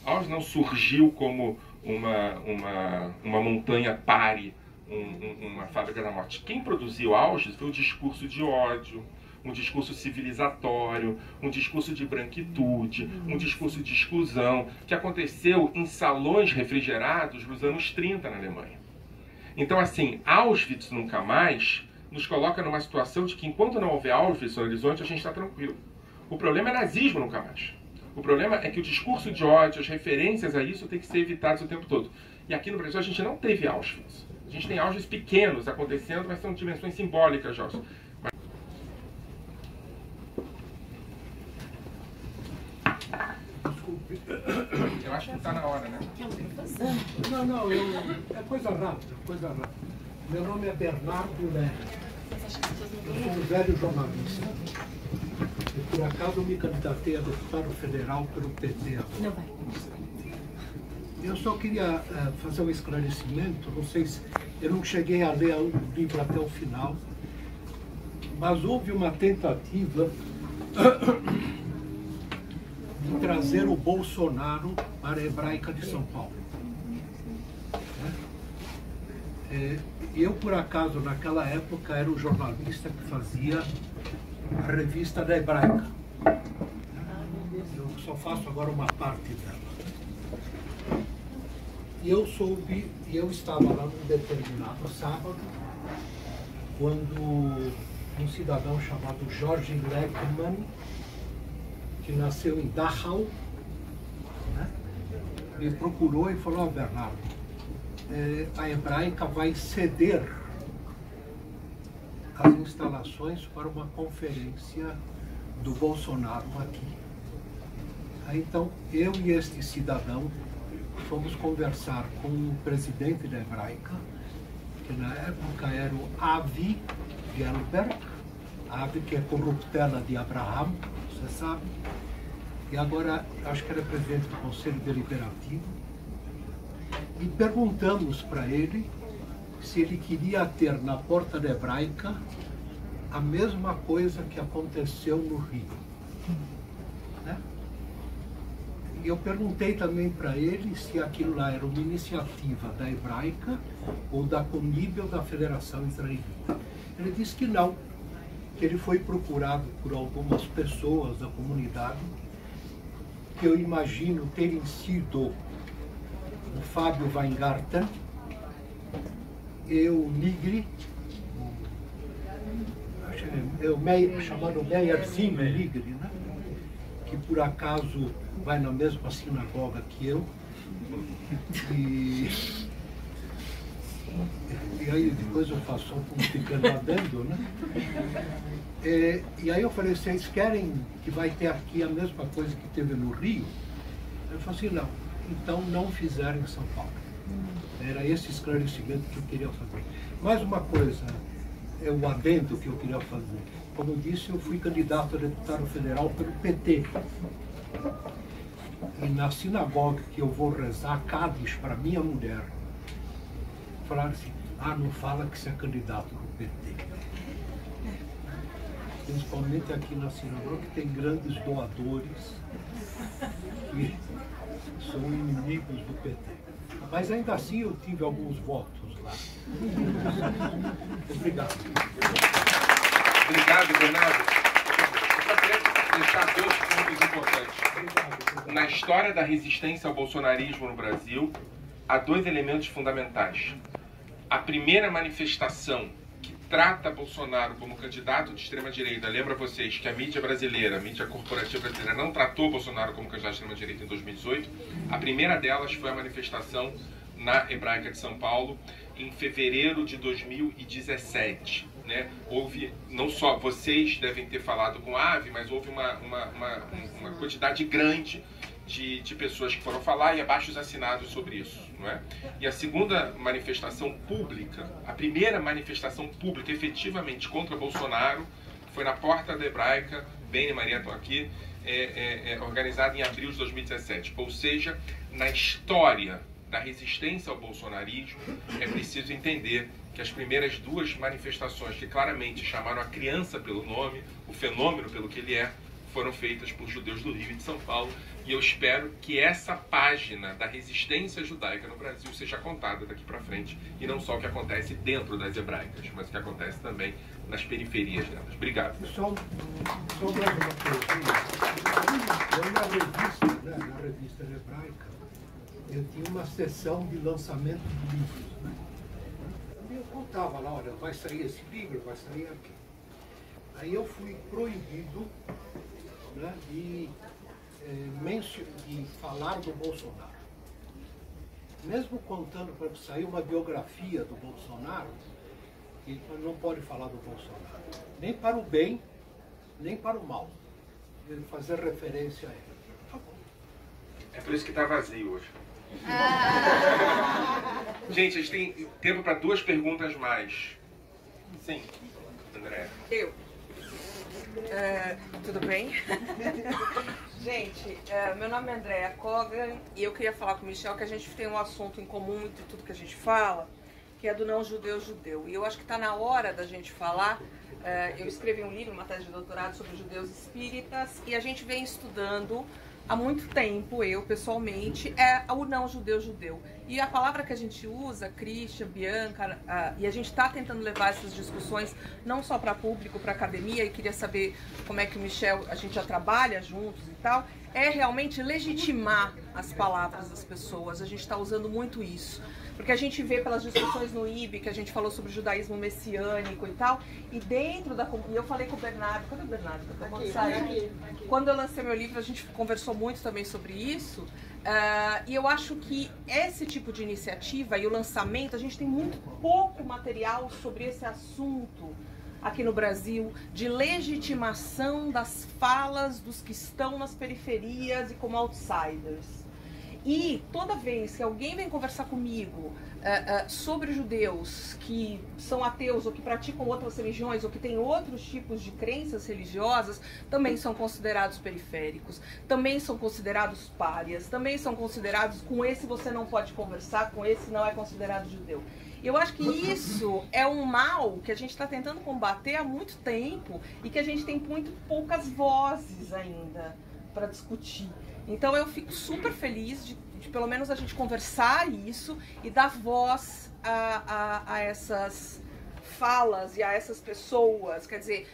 Auschwitz não surgiu como uma montanha pare, uma fábrica da morte. Quem produziu Auschwitz foi um discurso de ódio, um discurso civilizatório, um discurso de branquitude, um discurso de exclusão, que aconteceu em salões refrigerados nos anos 30 na Alemanha. Então, assim, Auschwitz nunca mais nos coloca numa situação de que, enquanto não houver Auschwitz no horizonte, a gente está tranquilo. O problema é nazismo nunca mais. O problema é que o discurso de ódio, as referências a isso, tem que ser evitados o tempo todo. E aqui no Brasil a gente não teve Auschwitz. A gente tem Auschwitz pequenos acontecendo, mas são dimensões simbólicas, Jorge. Desculpe. Eu acho que está na hora, né? Não, é coisa rápida, Meu nome é Bernardo Nery. Eu sou um velho jornalista. E por acaso me candidatei a deputado federal pelo PT. Não vai. Eu só queria fazer um esclarecimento, não sei se eu não cheguei a ler o livro até o final, mas houve uma tentativa de trazer o Bolsonaro para a Hebraica de São Paulo. Eu, por acaso, naquela época, era o jornalista que fazia a revista da Hebraica. Eu só faço agora uma parte dela. E eu soube, e eu estava lá num determinado sábado, quando um cidadão chamado Jorge Leckmann, que nasceu em Dachau, né, me procurou e falou: Bernardo, a Hebraica vai ceder as instalações para uma conferência do Bolsonaro aqui. Aí, então, eu e este cidadão fomos conversar com o presidente da Hebraica, que na época era o Avi Gelberg, Avi, que é corruptela de Abraham, você sabe, e agora acho que era presidente do Conselho Deliberativo, e perguntamos para ele se ele queria ter na porta da Hebraica a mesma coisa que aconteceu no Rio. Né? E eu perguntei também para ele se aquilo lá era uma iniciativa da Hebraica ou da Comib ou da Federação Israelita. Ele disse que não, que ele foi procurado por algumas pessoas da comunidade, que eu imagino terem sido o Fábio Weingarten, eu Nigri, chamado Meyerzinho Nigri, né? Que por acaso vai na mesma sinagoga que eu. E aí depois eu faço um ficando andando, né? E aí eu falei: vocês querem que vai ter aqui a mesma coisa que teve no Rio? Eu falei assim: não, então não fizeram em São Paulo. Era esse esclarecimento que eu queria fazer. Mais uma coisa, é o adendo que eu queria fazer. Como eu disse, eu fui candidato a deputado federal pelo PT. E na sinagoga que eu vou rezar Cádiz para minha mulher, falaram assim, não fala que você é candidato do PT. Principalmente aqui na sinagoga, que tem grandes doadores que são inimigos do PT. Mas ainda assim eu tive alguns votos lá. Obrigado. Obrigado, Bernardo. Eu só queria deixar 2 pontos importantes. Na história da resistência ao bolsonarismo no Brasil, há 2 elementos fundamentais. A primeira manifestação que trata Bolsonaro como candidato de extrema-direita, lembra vocês que a mídia brasileira, a mídia corporativa brasileira, não tratou Bolsonaro como candidato de extrema-direita em 2018. A primeira delas foi a manifestação na Hebraica de São Paulo, em fevereiro de 2017. Né? Houve, não só vocês devem ter falado com a AVE, mas houve uma quantidade grande de pessoas que foram falar e abaixos assinados sobre isso. Não é? E a segunda manifestação pública, a primeira manifestação pública efetivamente contra Bolsonaro, foi na porta da Hebraica, Beni e Maria estão aqui, organizada em abril de 2017. Ou seja, na história da resistência ao bolsonarismo, é preciso entender que as primeiras 2 manifestações que claramente chamaram a criança pelo nome, o fenômeno pelo que ele é, foram feitas por judeus do Rio e de São Paulo. E eu espero que essa página da resistência judaica no Brasil seja contada daqui para frente, e não só o que acontece dentro das hebraicas, mas o que acontece também nas periferias delas. Obrigado. Só mais uma coisa. Eu na revista hebraica, eu tinha uma sessão de lançamento de livros. Né? Eu contava lá, olha, vai sair esse livro, vai sair aqui. Aí eu fui proibido, né, de falar do Bolsonaro. Mesmo contando para sair uma biografia do Bolsonaro, ele não pode falar do Bolsonaro. Nem para o bem, nem para o mal. Ele fazer referência a ele. Tá bom. É por isso que está vazio hoje. Gente, a gente tem tempo para 2 perguntas mais. Sim, André. Tudo bem? Gente, meu nome é Andréa Kogan e eu queria falar com o Michel que a gente tem um assunto em comum entre tudo que a gente fala, que é do não judeu-judeu. E eu acho que está na hora da gente falar. Eu escrevi um livro, uma tese de doutorado sobre judeus espíritas, e a gente vem estudando há muito tempo, eu pessoalmente, é o não judeu-judeu. E a palavra que a gente usa, Christian, Bianca, e a gente está tentando levar essas discussões não só para público, para academia, e queria saber como é que o Michel, a gente já trabalha juntos e tal, é realmente legitimar as palavras das pessoas. A gente está usando muito isso. Porque a gente vê pelas discussões no IB, que a gente falou sobre o judaísmo messiânico e tal, e dentro da... E eu falei com o Bernardo, cadê o Bernardo? Quando eu lancei meu livro, a gente conversou muito também sobre isso, e eu acho que esse tipo de iniciativa e o lançamento, a gente tem muito pouco material sobre esse assunto aqui no Brasil, de legitimação das falas dos que estão nas periferias e como outsiders. E toda vez que alguém vem conversar comigo sobre judeus que são ateus ou que praticam outras religiões ou que têm outros tipos de crenças religiosas, também são considerados periféricos, também são considerados párias, também são considerados, com esse você não pode conversar, com esse não é considerado judeu. Eu acho que isso é um mal que a gente está tentando combater há muito tempo e que a gente tem muito poucas vozes ainda para discutir. Então eu fico super feliz de pelo menos a gente conversar isso e dar voz a essas falas e a essas pessoas. Quer dizer,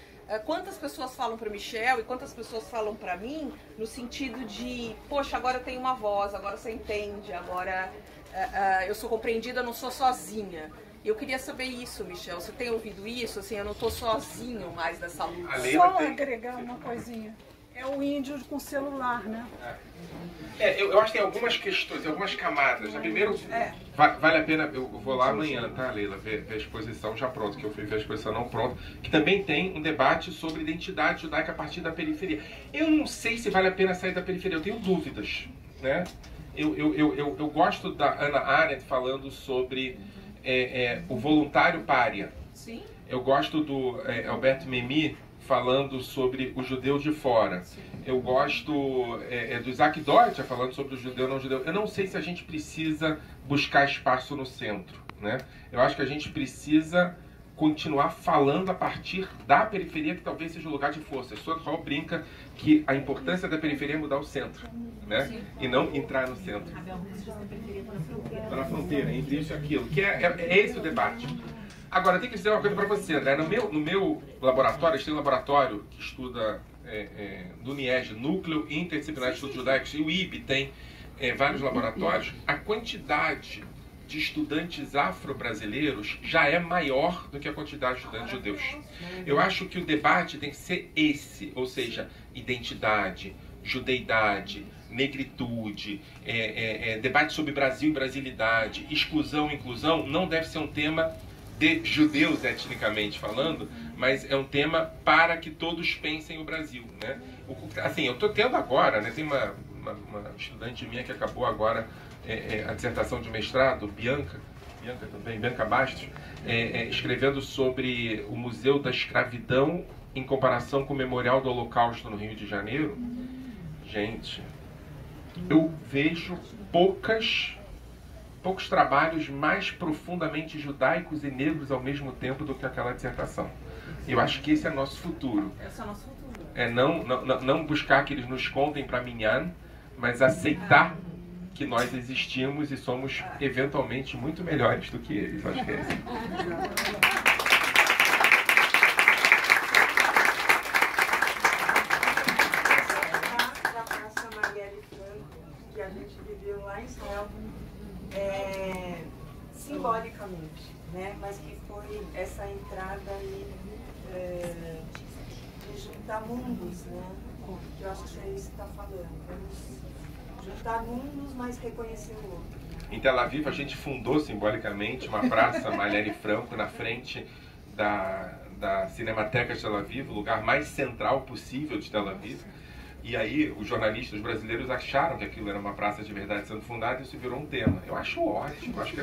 quantas pessoas falam para o Michel e quantas pessoas falam para mim no sentido de, poxa, agora eu tenho uma voz, agora você entende, agora eu sou compreendida, eu não sou sozinha. Eu queria saber isso, Michel. Você tem ouvido isso? Assim, eu não estou sozinho mais nessa luta. Só agregar uma coisinha. É o índio com celular, né? Eu acho que tem algumas questões, algumas camadas. Primeiro, vale a pena, eu vou lá amanhã, tá, Leila, ver a exposição já pronta, que eu fui ver a exposição não pronta, que também tem um debate sobre identidade judaica a partir da periferia. Eu não sei se vale a pena sair da periferia, eu tenho dúvidas, né? Eu gosto da Hannah Arendt falando sobre o voluntário pária. Sim. Eu gosto do Alberto Memmi falando sobre o judeu de fora. Eu gosto do Isaac Deutscher falando sobre o judeu não judeu. Eu não sei se a gente precisa buscar espaço no centro, né? Eu acho que a gente precisa continuar falando a partir da periferia, que talvez seja o lugar de força. Sokol brinca que a importância da periferia é mudar o centro, né? E não entrar no centro. Está na fronteira, entre isso e aquilo, que é esse o debate. Agora, tem que dizer uma coisa para você, André. No meu laboratório, a gente tem um laboratório que estuda do NIEG, Núcleo Interdisciplinar de Estudos Judaicos, e o IB tem vários laboratórios. A quantidade de estudantes afro-brasileiros já é maior do que a quantidade de estudantes judeus. Eu acho que o debate tem que ser esse, ou seja, identidade, judeidade, negritude, debate sobre Brasil e brasilidade, exclusão e inclusão, não deve ser um tema de judeus etnicamente falando, mas é um tema para que todos pensem o Brasil, né? Assim, eu estou tendo agora, né, tem uma estudante minha que acabou agora a dissertação de mestrado, Bianca Bastos, escrevendo sobre o Museu da Escravidão em comparação com o Memorial do Holocausto no Rio de Janeiro. Gente, eu vejo poucos trabalhos mais profundamente judaicos e negros ao mesmo tempo do que aquela dissertação. Eu acho que esse é nosso futuro. Esse é o nosso futuro. Não buscar que eles nos contem para minyan, mas aceitar que nós existimos e somos eventualmente muito melhores do que eles. Acho que é isso. Da Praça Marielle Franco, que a gente viveu lá em Israel, simbolicamente, né? Mas que foi essa entrada aí de juntar mundos, né? Que eu acho que é isso que está falando. Vamos juntar mundos, mas reconhecer o outro. Em Tel Aviv, a gente fundou simbolicamente uma praça Marielle Franco na frente da Cinemateca de Tel Aviv, o lugar mais central possível de Tel Aviv. E aí os jornalistas brasileiros acharam que aquilo era uma praça de verdade sendo fundada e isso virou um tema. Eu acho ótimo, eu acho que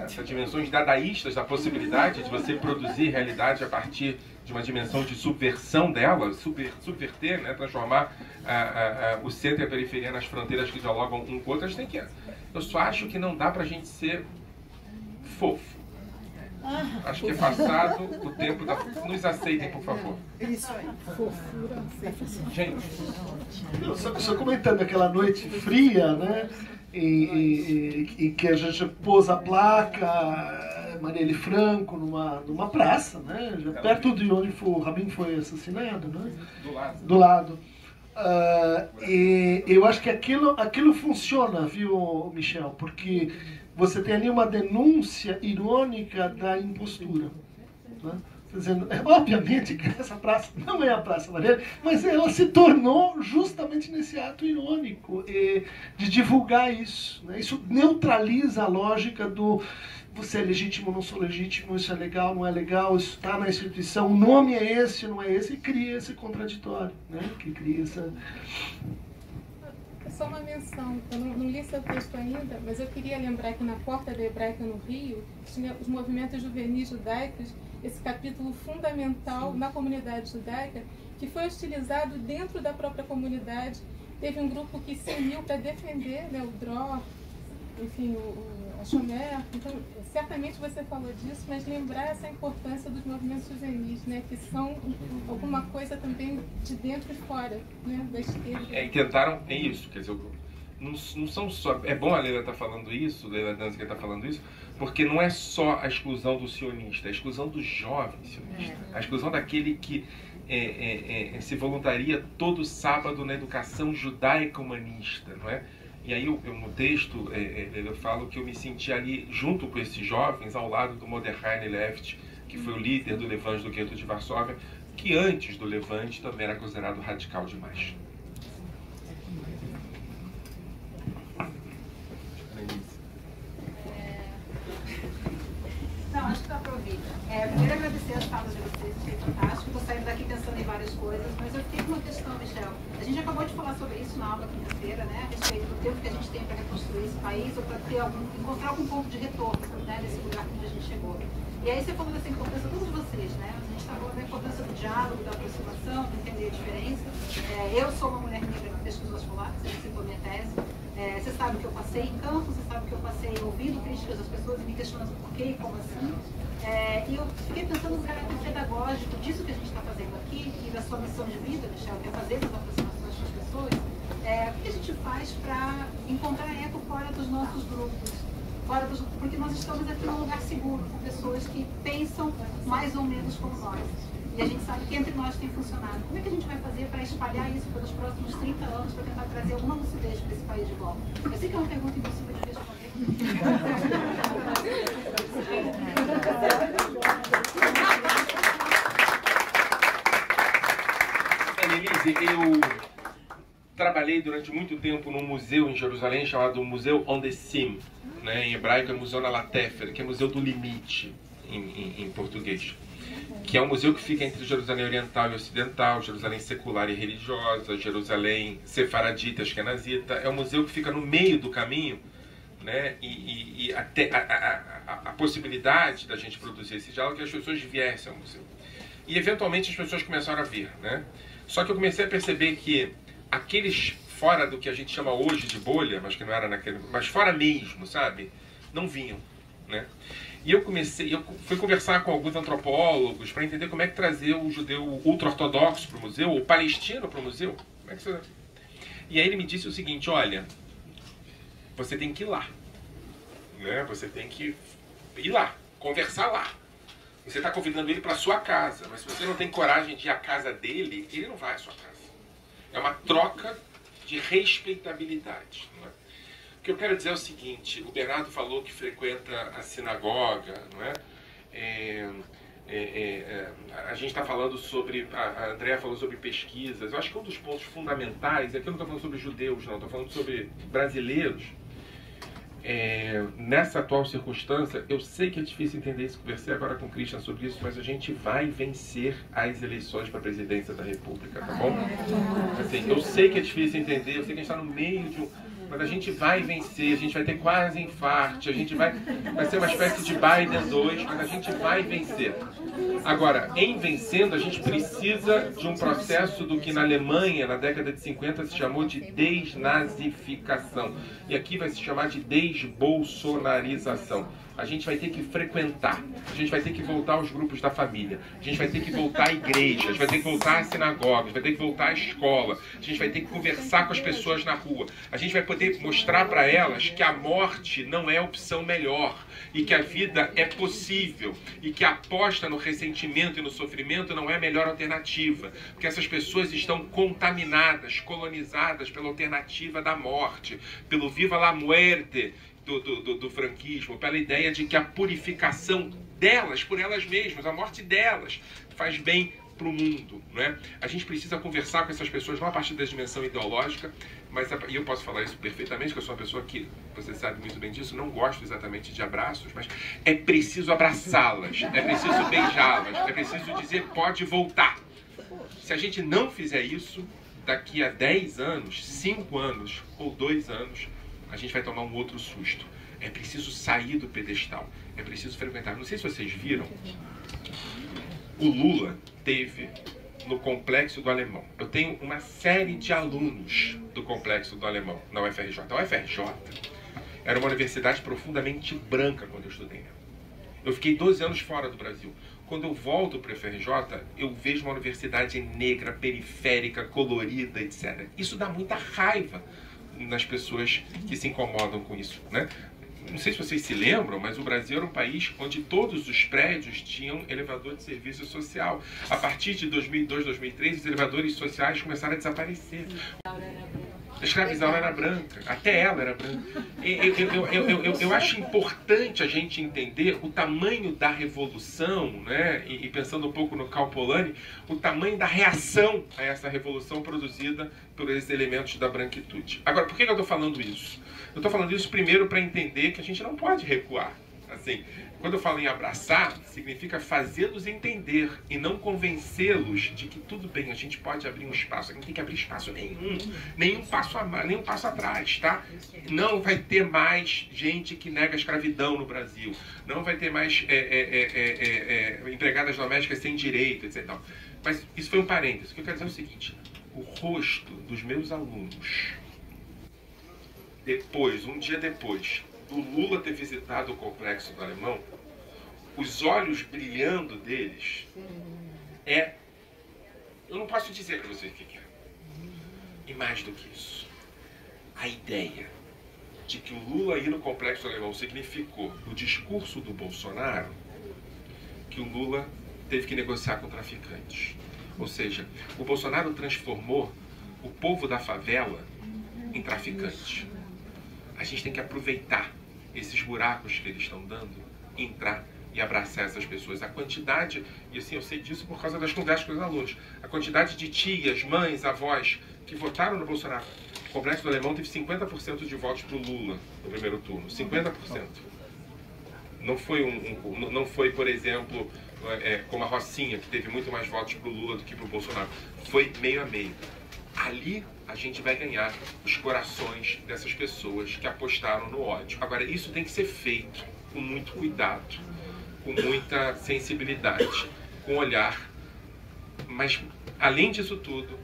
essas dimensões dadaístas da possibilidade de você produzir realidade a partir de uma dimensão de subversão dela, subverter, né, transformar o centro e a periferia nas fronteiras que dialogam um com o outro, a gente tem que... Eu só acho que não dá pra gente ser fofo. Acho que é passado o tempo da... Nos aceitem, por favor. Isso aí. Fofura. Gente. Só comentando aquela noite fria, né? E que a gente pôs a placa Marielle Franco numa praça, né? Já perto de onde o Rabin foi assassinado, né? Do lado. E eu acho que aquilo funciona, viu, Michel? Porque você tem ali uma denúncia irônica da impostura, né? Dizendo, obviamente que essa praça não é a Praça Marielle, mas ela se tornou justamente nesse ato irônico de divulgar isso, né? Isso neutraliza a lógica do você é legítimo, não sou legítimo, isso é legal, não é legal, isso está na instituição, o nome é esse, não é esse, e cria esse contraditório, né? Que cria essa... Só uma menção, eu não li seu texto ainda, mas eu queria lembrar que na Porta da Hebraica no Rio, tinha os movimentos juvenis judaicos, esse capítulo fundamental na comunidade judaica, que foi utilizado dentro da própria comunidade. Teve um grupo que se uniu para defender, né, o Dror, enfim, a Shomer. Então, certamente você falou disso, mas lembrar essa importância dos movimentos juvenis, né, que são alguma coisa também de dentro e fora, né, da esquerda. E tentaram, é isso, quer dizer, não são só... É bom a Leila estar falando isso, a Leila Danziger está falando isso, porque não é só a exclusão do sionista, é a exclusão do jovem sionista, a exclusão daquele que se voluntaria todo sábado na educação judaica humanista, não é? E aí, no texto, eu falo que eu me senti ali, junto com esses jovens, ao lado do Mordechai Left, que foi o líder do Levante do gueto de Varsóvia, que antes do Levante também era considerado radical demais. Não, acho que dá para ouvir. Primeiro agradecer as falas de vocês, achei fantástico. Estou saindo daqui pensando em várias coisas, mas eu fiquei com uma questão, Michel. A gente acabou de falar sobre isso na aula quinta-feira, né? A respeito do tempo que a gente tem para reconstruir esse país ou para ter encontrar algum ponto de retorno, né, desse lugar que a gente chegou. E aí você falou dessa importância, todos vocês, né? A gente está falando da importância do diálogo, da aproximação, de entender a diferença. Eu sou uma mulher negra que pesquisou as polacas, você citou minha tese. Você sabe o que eu passei em campo, você sabe o que eu passei ouvindo críticas das pessoas e me questionando por quê e como assim. E eu fiquei pensando no caráter pedagógico disso que a gente está fazendo aqui e da sua missão de vida, Michel, que é fazer essas aproximações com as pessoas. O que a gente faz para encontrar eco fora dos nossos grupos? Porque nós estamos aqui num lugar seguro, com pessoas que pensam mais ou menos como nós. E a gente sabe que entre nós tem funcionado. Como é que a gente vai fazer para espalhar isso pelos próximos 30 anos, para tentar trazer alguma lucidez para esse país de volta? Eu sei que é uma pergunta impossível de responder. Annelise, eu trabalhei durante muito tempo num museu em Jerusalém chamado Museu On the Seam, né? Em hebraico é Museu na Latefer, que é Museu do Limite em português, que é um museu que fica entre Jerusalém Oriental e Ocidental, Jerusalém secular e religiosa, Jerusalém sefaradita e ashkenazita. É um museu que fica no meio do caminho, né? E até a possibilidade da gente produzir esse diálogo é que as pessoas viessem ao museu. E eventualmente as pessoas começaram a vir, né? Só que eu comecei a perceber que aqueles fora do que a gente chama hoje de bolha, mas que não era naquele, mas fora mesmo, sabe? Não vinham, né? E eu fui conversar com alguns antropólogos para entender como é que trazer o judeu ultra-ortodoxo para o museu, o palestino para o museu. Como é que você... E aí ele me disse o seguinte: olha, você tem que ir lá, né? Você tem que ir lá, conversar lá. Você está convidando ele para sua casa, mas se você não tem coragem de ir à casa dele, ele não vai à sua casa. É uma troca de respeitabilidade, não é? O que eu quero dizer é o seguinte: o Bernardo falou que frequenta a sinagoga, não é? A gente está falando sobre, a Andrea falou sobre pesquisas. Eu acho que um dos pontos fundamentais, aqui eu não estou falando sobre judeus, não, estou falando sobre brasileiros. Nessa atual circunstância, eu sei que é difícil entender isso, conversei agora com o Christian sobre isso, mas a gente vai vencer as eleições para a presidência da República, tá bom? Assim, eu sei que é difícil entender, eu sei que a gente está no meio de mas a gente vai vencer, a gente vai ter quase infarto, a gente vai ser uma espécie de Biden 2, mas a gente vai vencer. Agora, em vencendo, a gente precisa de um processo do que na Alemanha, na década de 50, se chamou de desnazificação. E aqui vai se chamar de desbolsonarização. A gente vai ter que frequentar, a gente vai ter que voltar aos grupos da família, a gente vai ter que voltar à igreja, a gente vai ter que voltar à sinagoga, a gente vai ter que voltar à escola, a gente vai ter que conversar com as pessoas na rua, a gente vai poder mostrar para elas que a morte não é opção melhor e que a vida é possível e que a aposta no ressentimento e no sofrimento não é a melhor alternativa, porque essas pessoas estão contaminadas, colonizadas pela alternativa da morte, pelo viva la muerte do franquismo, pela ideia de que a purificação delas, por elas mesmas, a morte delas, faz bem para o mundo, não é? A gente precisa conversar com essas pessoas não a partir da dimensão ideológica, e eu posso falar isso perfeitamente, que eu sou uma pessoa que, você sabe muito bem disso, não gosto exatamente de abraços, mas é preciso abraçá-las, é preciso beijá-las, é preciso dizer pode voltar. Se a gente não fizer isso, daqui a 10 anos, 5 anos ou 2 anos, a gente vai tomar um outro susto. É preciso sair do pedestal. É preciso frequentar. Não sei se vocês viram, o Lula teve no Complexo do Alemão. Eu tenho uma série de alunos do Complexo do Alemão na UFRJ. A UFRJ era uma universidade profundamente branca quando eu estudei. Eu fiquei 12 anos fora do Brasil. Quando eu volto para a UFRJ, eu vejo uma universidade negra, periférica, colorida, etc. Isso dá muita raiva nas pessoas que se incomodam com isso, né? Não sei se vocês se lembram, mas o Brasil era um país onde todos os prédios tinham elevador de serviço social. A partir de 2002, 2003, os elevadores sociais começaram a desaparecer. A escravizaura era branca, até ela era branca. Eu acho importante a gente entender o tamanho da revolução, né? E pensando um pouco no Karl Polanyi, o tamanho da reação a essa revolução produzida por esses elementos da branquitude. Agora, por que eu estou falando isso? Eu estou falando isso primeiro para entender que a gente não pode recuar. Assim, quando eu falo em abraçar, significa fazê-los entender e não convencê-los de que tudo bem, a gente pode abrir um espaço. A gente não tem que abrir espaço nenhum passo a mais, nenhum passo atrás, tá? Não vai ter mais gente que nega a escravidão no Brasil. Não vai ter mais empregadas domésticas sem direito, etc. Mas isso foi um parênteses. O que eu quero dizer é o seguinte: o rosto dos meus alunos, depois, um dia depois do Lula ter visitado o Complexo do Alemão, os olhos brilhando deles eu não posso dizer para vocês o que é. E mais do que isso, a ideia de que o Lula ir no Complexo do Alemão significou o discurso do Bolsonaro que o Lula teve que negociar com traficantes. Ou seja, o Bolsonaro transformou o povo da favela em traficantes. A gente tem que aproveitar esses buracos que eles estão dando, entrar e abraçar essas pessoas. A quantidade, e assim eu sei disso por causa das conversas com os alunos, a quantidade de tias, mães, avós que votaram no Bolsonaro. O Complexo do Alemão teve 50% de votos para o Lula no primeiro turno. 50%. Não foi, por exemplo, como a Rocinha, que teve muito mais votos para o Lula do que para o Bolsonaro. Foi meio a meio. Ali a gente vai ganhar os corações dessas pessoas que apostaram no ódio. Agora, isso tem que ser feito com muito cuidado, com muita sensibilidade, com olhar, mas, além disso tudo,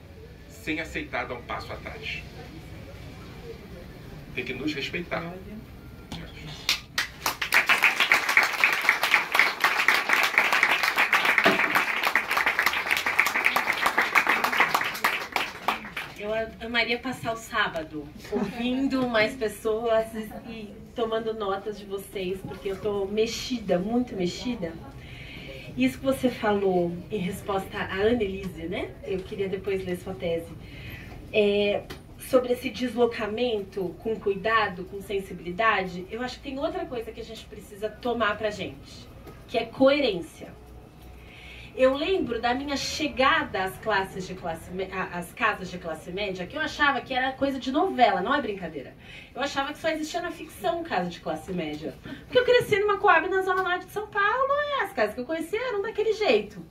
sem aceitar dar um passo atrás. Tem que nos respeitar. Eu amaria passar o sábado ouvindo mais pessoas e tomando notas de vocês, porque eu tô mexida, muito mexida. Isso que você falou em resposta à Annelise, né? Eu queria depois ler sua tese. Sobre esse deslocamento com cuidado, com sensibilidade, eu acho que tem outra coisa que a gente precisa tomar pra gente, que é coerência. Eu lembro da minha chegada às casas de classe média, que eu achava que era coisa de novela, não é brincadeira. Eu achava que só existia na ficção casa de classe média. Porque eu cresci numa Coab na Zona Norte de São Paulo e as casas que eu conhecia eram daquele jeito.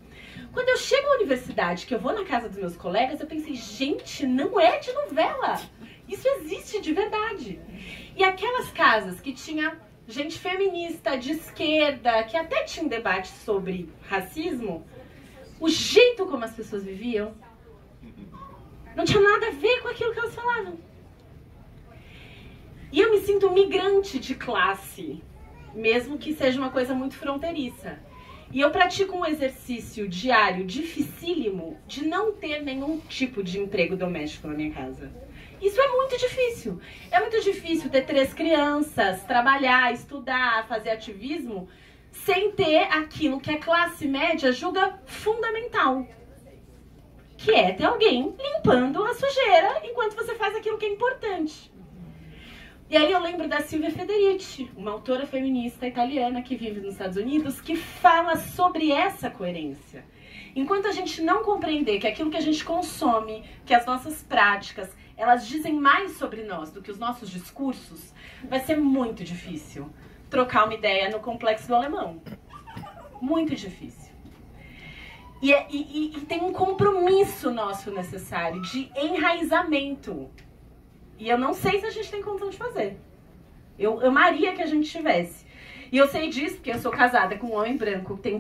Quando eu chego à universidade, que eu vou na casa dos meus colegas, eu pensei, gente, não é de novela. Isso existe de verdade. E aquelas casas que tinha gente feminista, de esquerda, que até tinha um debate sobre racismo, o jeito como as pessoas viviam não tinha nada a ver com aquilo que elas falavam. E eu me sinto migrante de classe, mesmo que seja uma coisa muito fronteiriça. E eu pratico um exercício diário dificílimo de não ter nenhum tipo de emprego doméstico na minha casa. Isso é muito difícil. É muito difícil ter 3 crianças, trabalhar, estudar, fazer ativismo, sem ter aquilo que a classe média julga fundamental, que é ter alguém limpando a sujeira enquanto você faz aquilo que é importante. E aí eu lembro da Silvia Federici, uma autora feminista italiana que vive nos Estados Unidos, que fala sobre essa coerência. Enquanto a gente não compreender que aquilo que a gente consome, que as nossas práticas, elas dizem mais sobre nós do que os nossos discursos, vai ser muito difícil trocar uma ideia no Complexo do Alemão. Muito difícil. E tem um compromisso nosso necessário de enraizamento. E eu não sei se a gente tem condição de fazer. Eu amaria que a gente tivesse. E eu sei disso porque eu sou casada com um homem branco que tem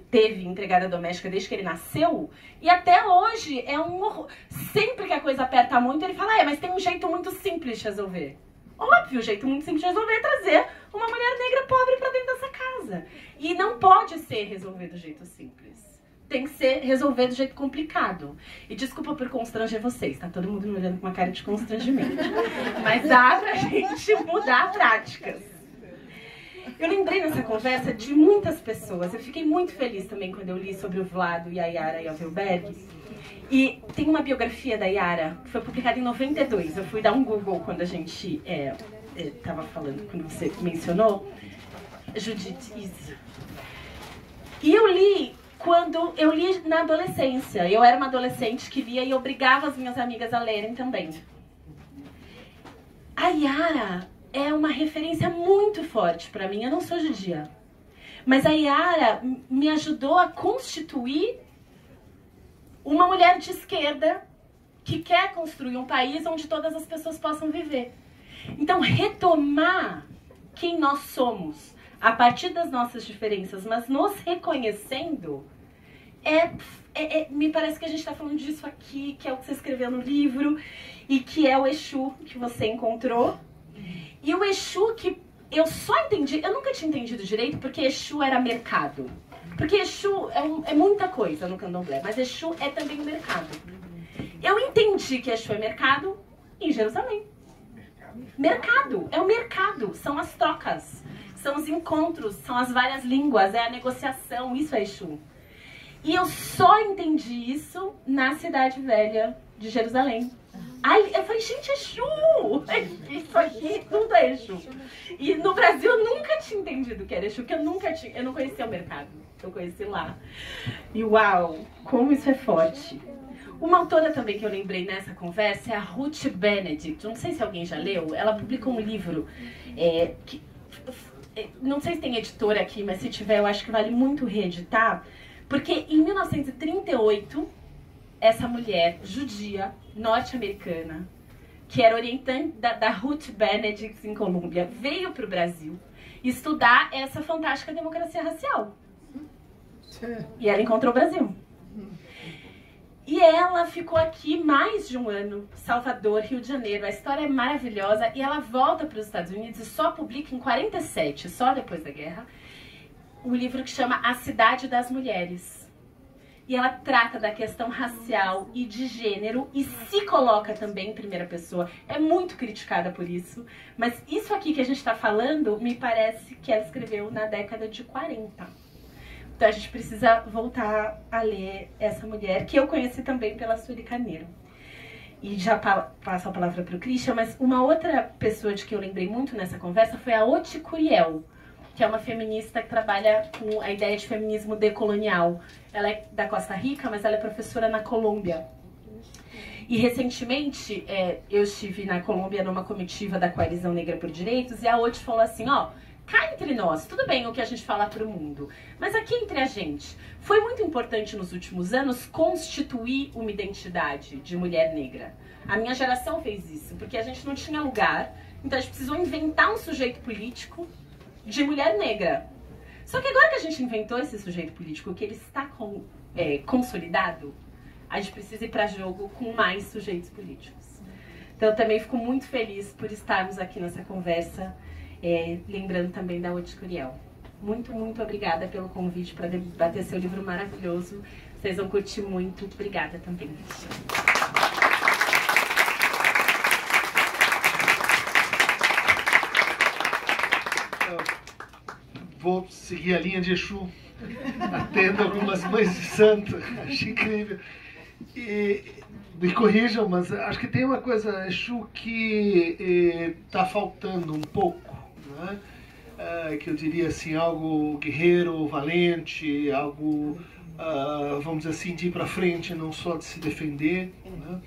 teve empregada doméstica desde que ele nasceu. E até hoje é um horror. Sempre que a coisa aperta muito, ele fala, mas tem um jeito muito simples de resolver. Óbvio, o jeito muito simples de resolver é trazer uma mulher negra pobre pra dentro dessa casa. E não pode ser resolvido do jeito simples. Tem que ser resolver do jeito complicado. E desculpa por constranger vocês, tá todo mundo me olhando com uma cara de constrangimento. Mas dá pra gente mudar práticas. Eu lembrei nessa conversa de muitas pessoas. Eu fiquei muito feliz também quando eu li sobre o Vlado e a Yara Yelverberg. E tem uma biografia da Yara, que foi publicada em 92. Eu fui dar um Google quando a gente estava falando, quando você mencionou. Judith, isso. E eu li na adolescência. Eu era uma adolescente que lia e obrigava as minhas amigas a lerem também. A Yara é uma referência muito forte para mim. Eu não sou judia, mas a Yara me ajudou a constituir uma mulher de esquerda que quer construir um país onde todas as pessoas possam viver. Então, retomar quem nós somos a partir das nossas diferenças, mas nos reconhecendo, me parece que a gente está falando disso aqui, que é o que você escreveu no livro, e que é o Exu que você encontrou. E o Exu que eu só entendi, eu nunca tinha entendido direito, porque Exu era mercado. Porque Exu é muita coisa no candomblé, mas Exu é também o mercado. Eu entendi que Exu é mercado em Jerusalém. Mercado, é o mercado, são as trocas, são os encontros, são as várias línguas, é a negociação, isso é Exu. E eu só entendi isso na Cidade Velha de Jerusalém. Aí eu falei, gente, Exu! Isso aqui tudo é Exu. E no Brasil eu nunca tinha entendido que era Exu, porque eu não conhecia o mercado, eu conheci lá. E uau, como isso é forte. Uma autora também que eu lembrei nessa conversa é a Ruth Benedict. Não sei se alguém já leu. Ela publicou um livro que não sei se tem editora aqui, mas se tiver eu acho que vale muito reeditar. Porque em 1938, essa mulher judia, norte-americana, que era orientante da Ruth Benedict em Colômbia, veio para o Brasil estudar essa fantástica democracia racial. E ela encontrou o Brasil. E ela ficou aqui mais de um ano, Salvador, Rio de Janeiro. A história é maravilhosa e ela volta para os Estados Unidos e só publica em 47, só depois da guerra, um livro que chama A Cidade das Mulheres. E ela trata da questão racial e de gênero e se coloca também em primeira pessoa. É muito criticada por isso, mas isso aqui que a gente está falando, me parece que ela escreveu na década de 40. Então a gente precisa voltar a ler essa mulher, que eu conheci também pela Sueli Carneiro. E já passo a palavra para o Christian, mas uma outra pessoa de que eu lembrei muito nessa conversa foi a Oti Curiel, que é uma feminista que trabalha com a ideia de feminismo decolonial. Ela é da Costa Rica, mas ela é professora na Colômbia. E recentemente eu estive na Colômbia numa comitiva da Coalizão Negra por Direitos e a Oti falou assim, ó, cá entre nós, tudo bem o que a gente fala para o mundo, mas aqui entre a gente, foi muito importante nos últimos anos constituir uma identidade de mulher negra. A minha geração fez isso, porque a gente não tinha lugar, então a gente precisou inventar um sujeito político de mulher negra. Só que agora que a gente inventou esse sujeito político, que ele está consolidado, a gente precisa ir para jogo com mais sujeitos políticos. Então eu também fico muito feliz por estarmos aqui nessa conversa, lembrando também da Oti Curiel. Muito, muito obrigada pelo convite para debater seu livro maravilhoso. Vocês vão curtir muito. Obrigada também. Vou seguir a linha de Exu, atendo algumas mães de santo. Acho incrível. E me corrijam, mas acho que tem uma coisa, Exu, que está faltando um pouco. Que eu diria assim, algo guerreiro, valente, algo, vamos dizer assim, de ir para frente, não só de se defender, né?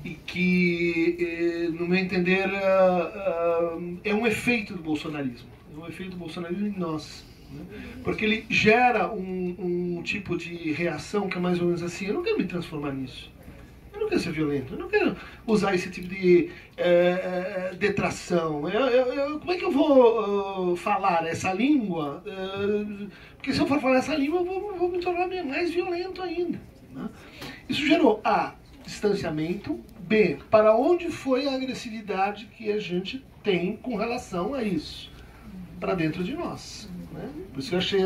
E que, no meu entender, é um efeito do bolsonarismo, em nós, né? Porque ele gera um tipo de reação que é mais ou menos assim, eu não quero me transformar nisso. Eu não quero ser violento, eu não quero usar esse tipo de detração. Como é que eu vou falar essa língua? Porque se eu for falar essa língua, eu vou me tornar mais violento ainda, né? Isso gerou A, distanciamento, B, para onde foi a agressividade que a gente tem com relação a isso? Para dentro de nós, né? Por isso que eu achei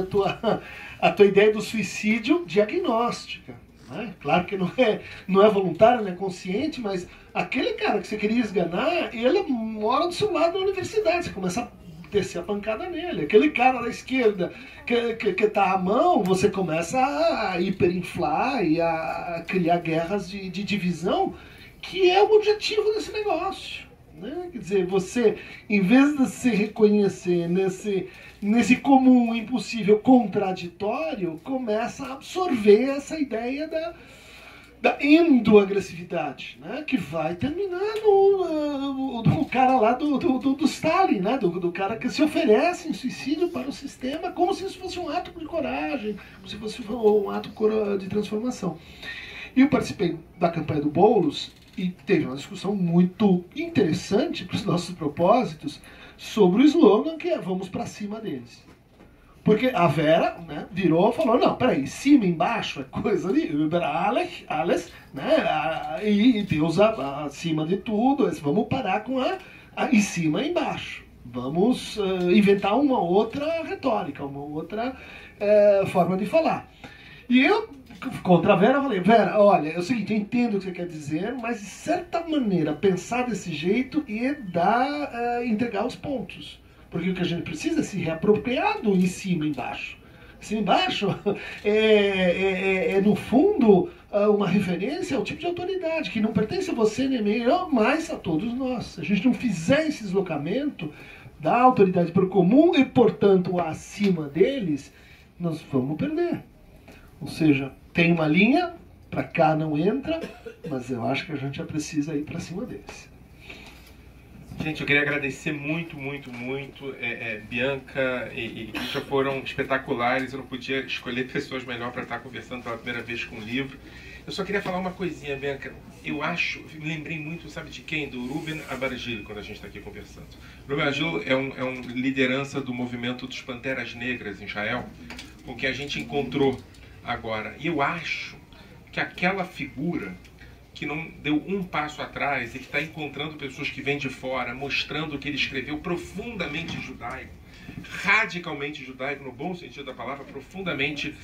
a tua ideia do suicídio diagnóstica. Claro que não é voluntário, não é consciente, mas aquele cara que você queria esganar, ele mora do seu lado na universidade, você começa a descer a pancada nele. Aquele cara da esquerda que tá à mão, você começa a hiperinflar e a criar guerras de divisão, que é o objetivo desse negócio, né? Quer dizer, você, em vez de se reconhecer nesse comum, impossível, contraditório, começa a absorver essa ideia da endoagressividade, né? Que vai terminar no cara lá do Stalin, né? Do cara que se oferece em suicídio para o sistema como se isso fosse um ato de coragem, como se fosse um ato de transformação. E eu participei da campanha do Boulos e teve uma discussão muito interessante para os nossos propósitos sobre o slogan que é "vamos para cima deles". Porque a Vera, né, virou e falou, não, peraí, cima e embaixo é coisa de über alles, né, e Deus acima de tudo, vamos parar com a em cima e embaixo. Vamos inventar uma outra retórica, uma outra forma de falar. E eu, contra a Vera, falei, Vera, olha, é o seguinte, eu entendo o que você quer dizer, mas de certa maneira, pensar desse jeito e entregar os pontos. Porque o que a gente precisa é se reapropriar do em cima e embaixo. Em cima e embaixo no fundo, uma referência ao tipo de autoridade, que não pertence a você nem a mim, mas a todos nós. Se a gente não fizer esse deslocamento da autoridade para o comum e, portanto, acima deles, nós vamos perder. Ou seja, tem uma linha, para cá não entra, mas eu acho que a gente já precisa ir para cima deles. Gente, eu queria agradecer muito, muito, muito. Bianca e Christian foram espetaculares. Eu não podia escolher pessoas melhor para estar conversando pela primeira vez com o livro. Eu só queria falar uma coisinha, Bianca. Eu me lembrei muito, sabe de quem? Do Ruben Abargil, quando a gente está aqui conversando. Ruben Abargil é um liderança do movimento dos Panteras Negras em Israel, com quem a gente encontrou agora. E eu acho que aquela figura que não deu um passo atrás e que está encontrando pessoas que vêm de fora, mostrando que ele escreveu profundamente judaico, radicalmente judaico, no bom sentido da palavra, profundamente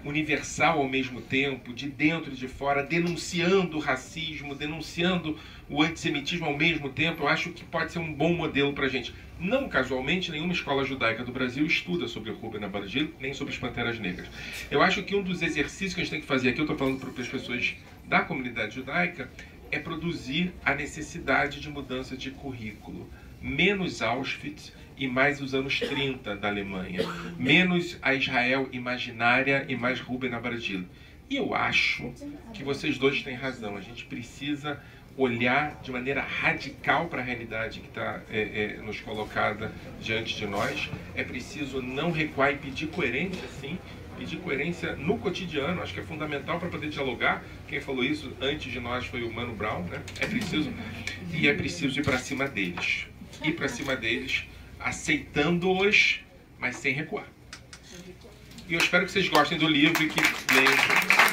universal ao mesmo tempo, de dentro e de fora, denunciando o racismo, denunciando o antissemitismo ao mesmo tempo. Eu acho que pode ser um bom modelo para a gente. Não casualmente, nenhuma escola judaica do Brasil estuda sobre o Ruben Abargil, nem sobre as Panteras Negras. Eu acho que um dos exercícios que a gente tem que fazer aqui, eu estou falando para as pessoas da comunidade judaica, é produzir a necessidade de mudança de currículo. Menos Auschwitz e mais os anos 30 da Alemanha. Menos a Israel imaginária e mais Ruben Abargil. E eu acho que vocês dois têm razão. A gente precisa olhar de maneira radical para a realidade que está nos colocada diante de nós. É preciso não recuar e pedir coerência, sim. Pedir coerência no cotidiano, acho que é fundamental para poder dialogar. Quem falou isso antes de nós foi o Mano Brown, né? É preciso ir para cima deles. Ir para cima deles, aceitando-os, mas sem recuar. E eu espero que vocês gostem do livro e que leiam.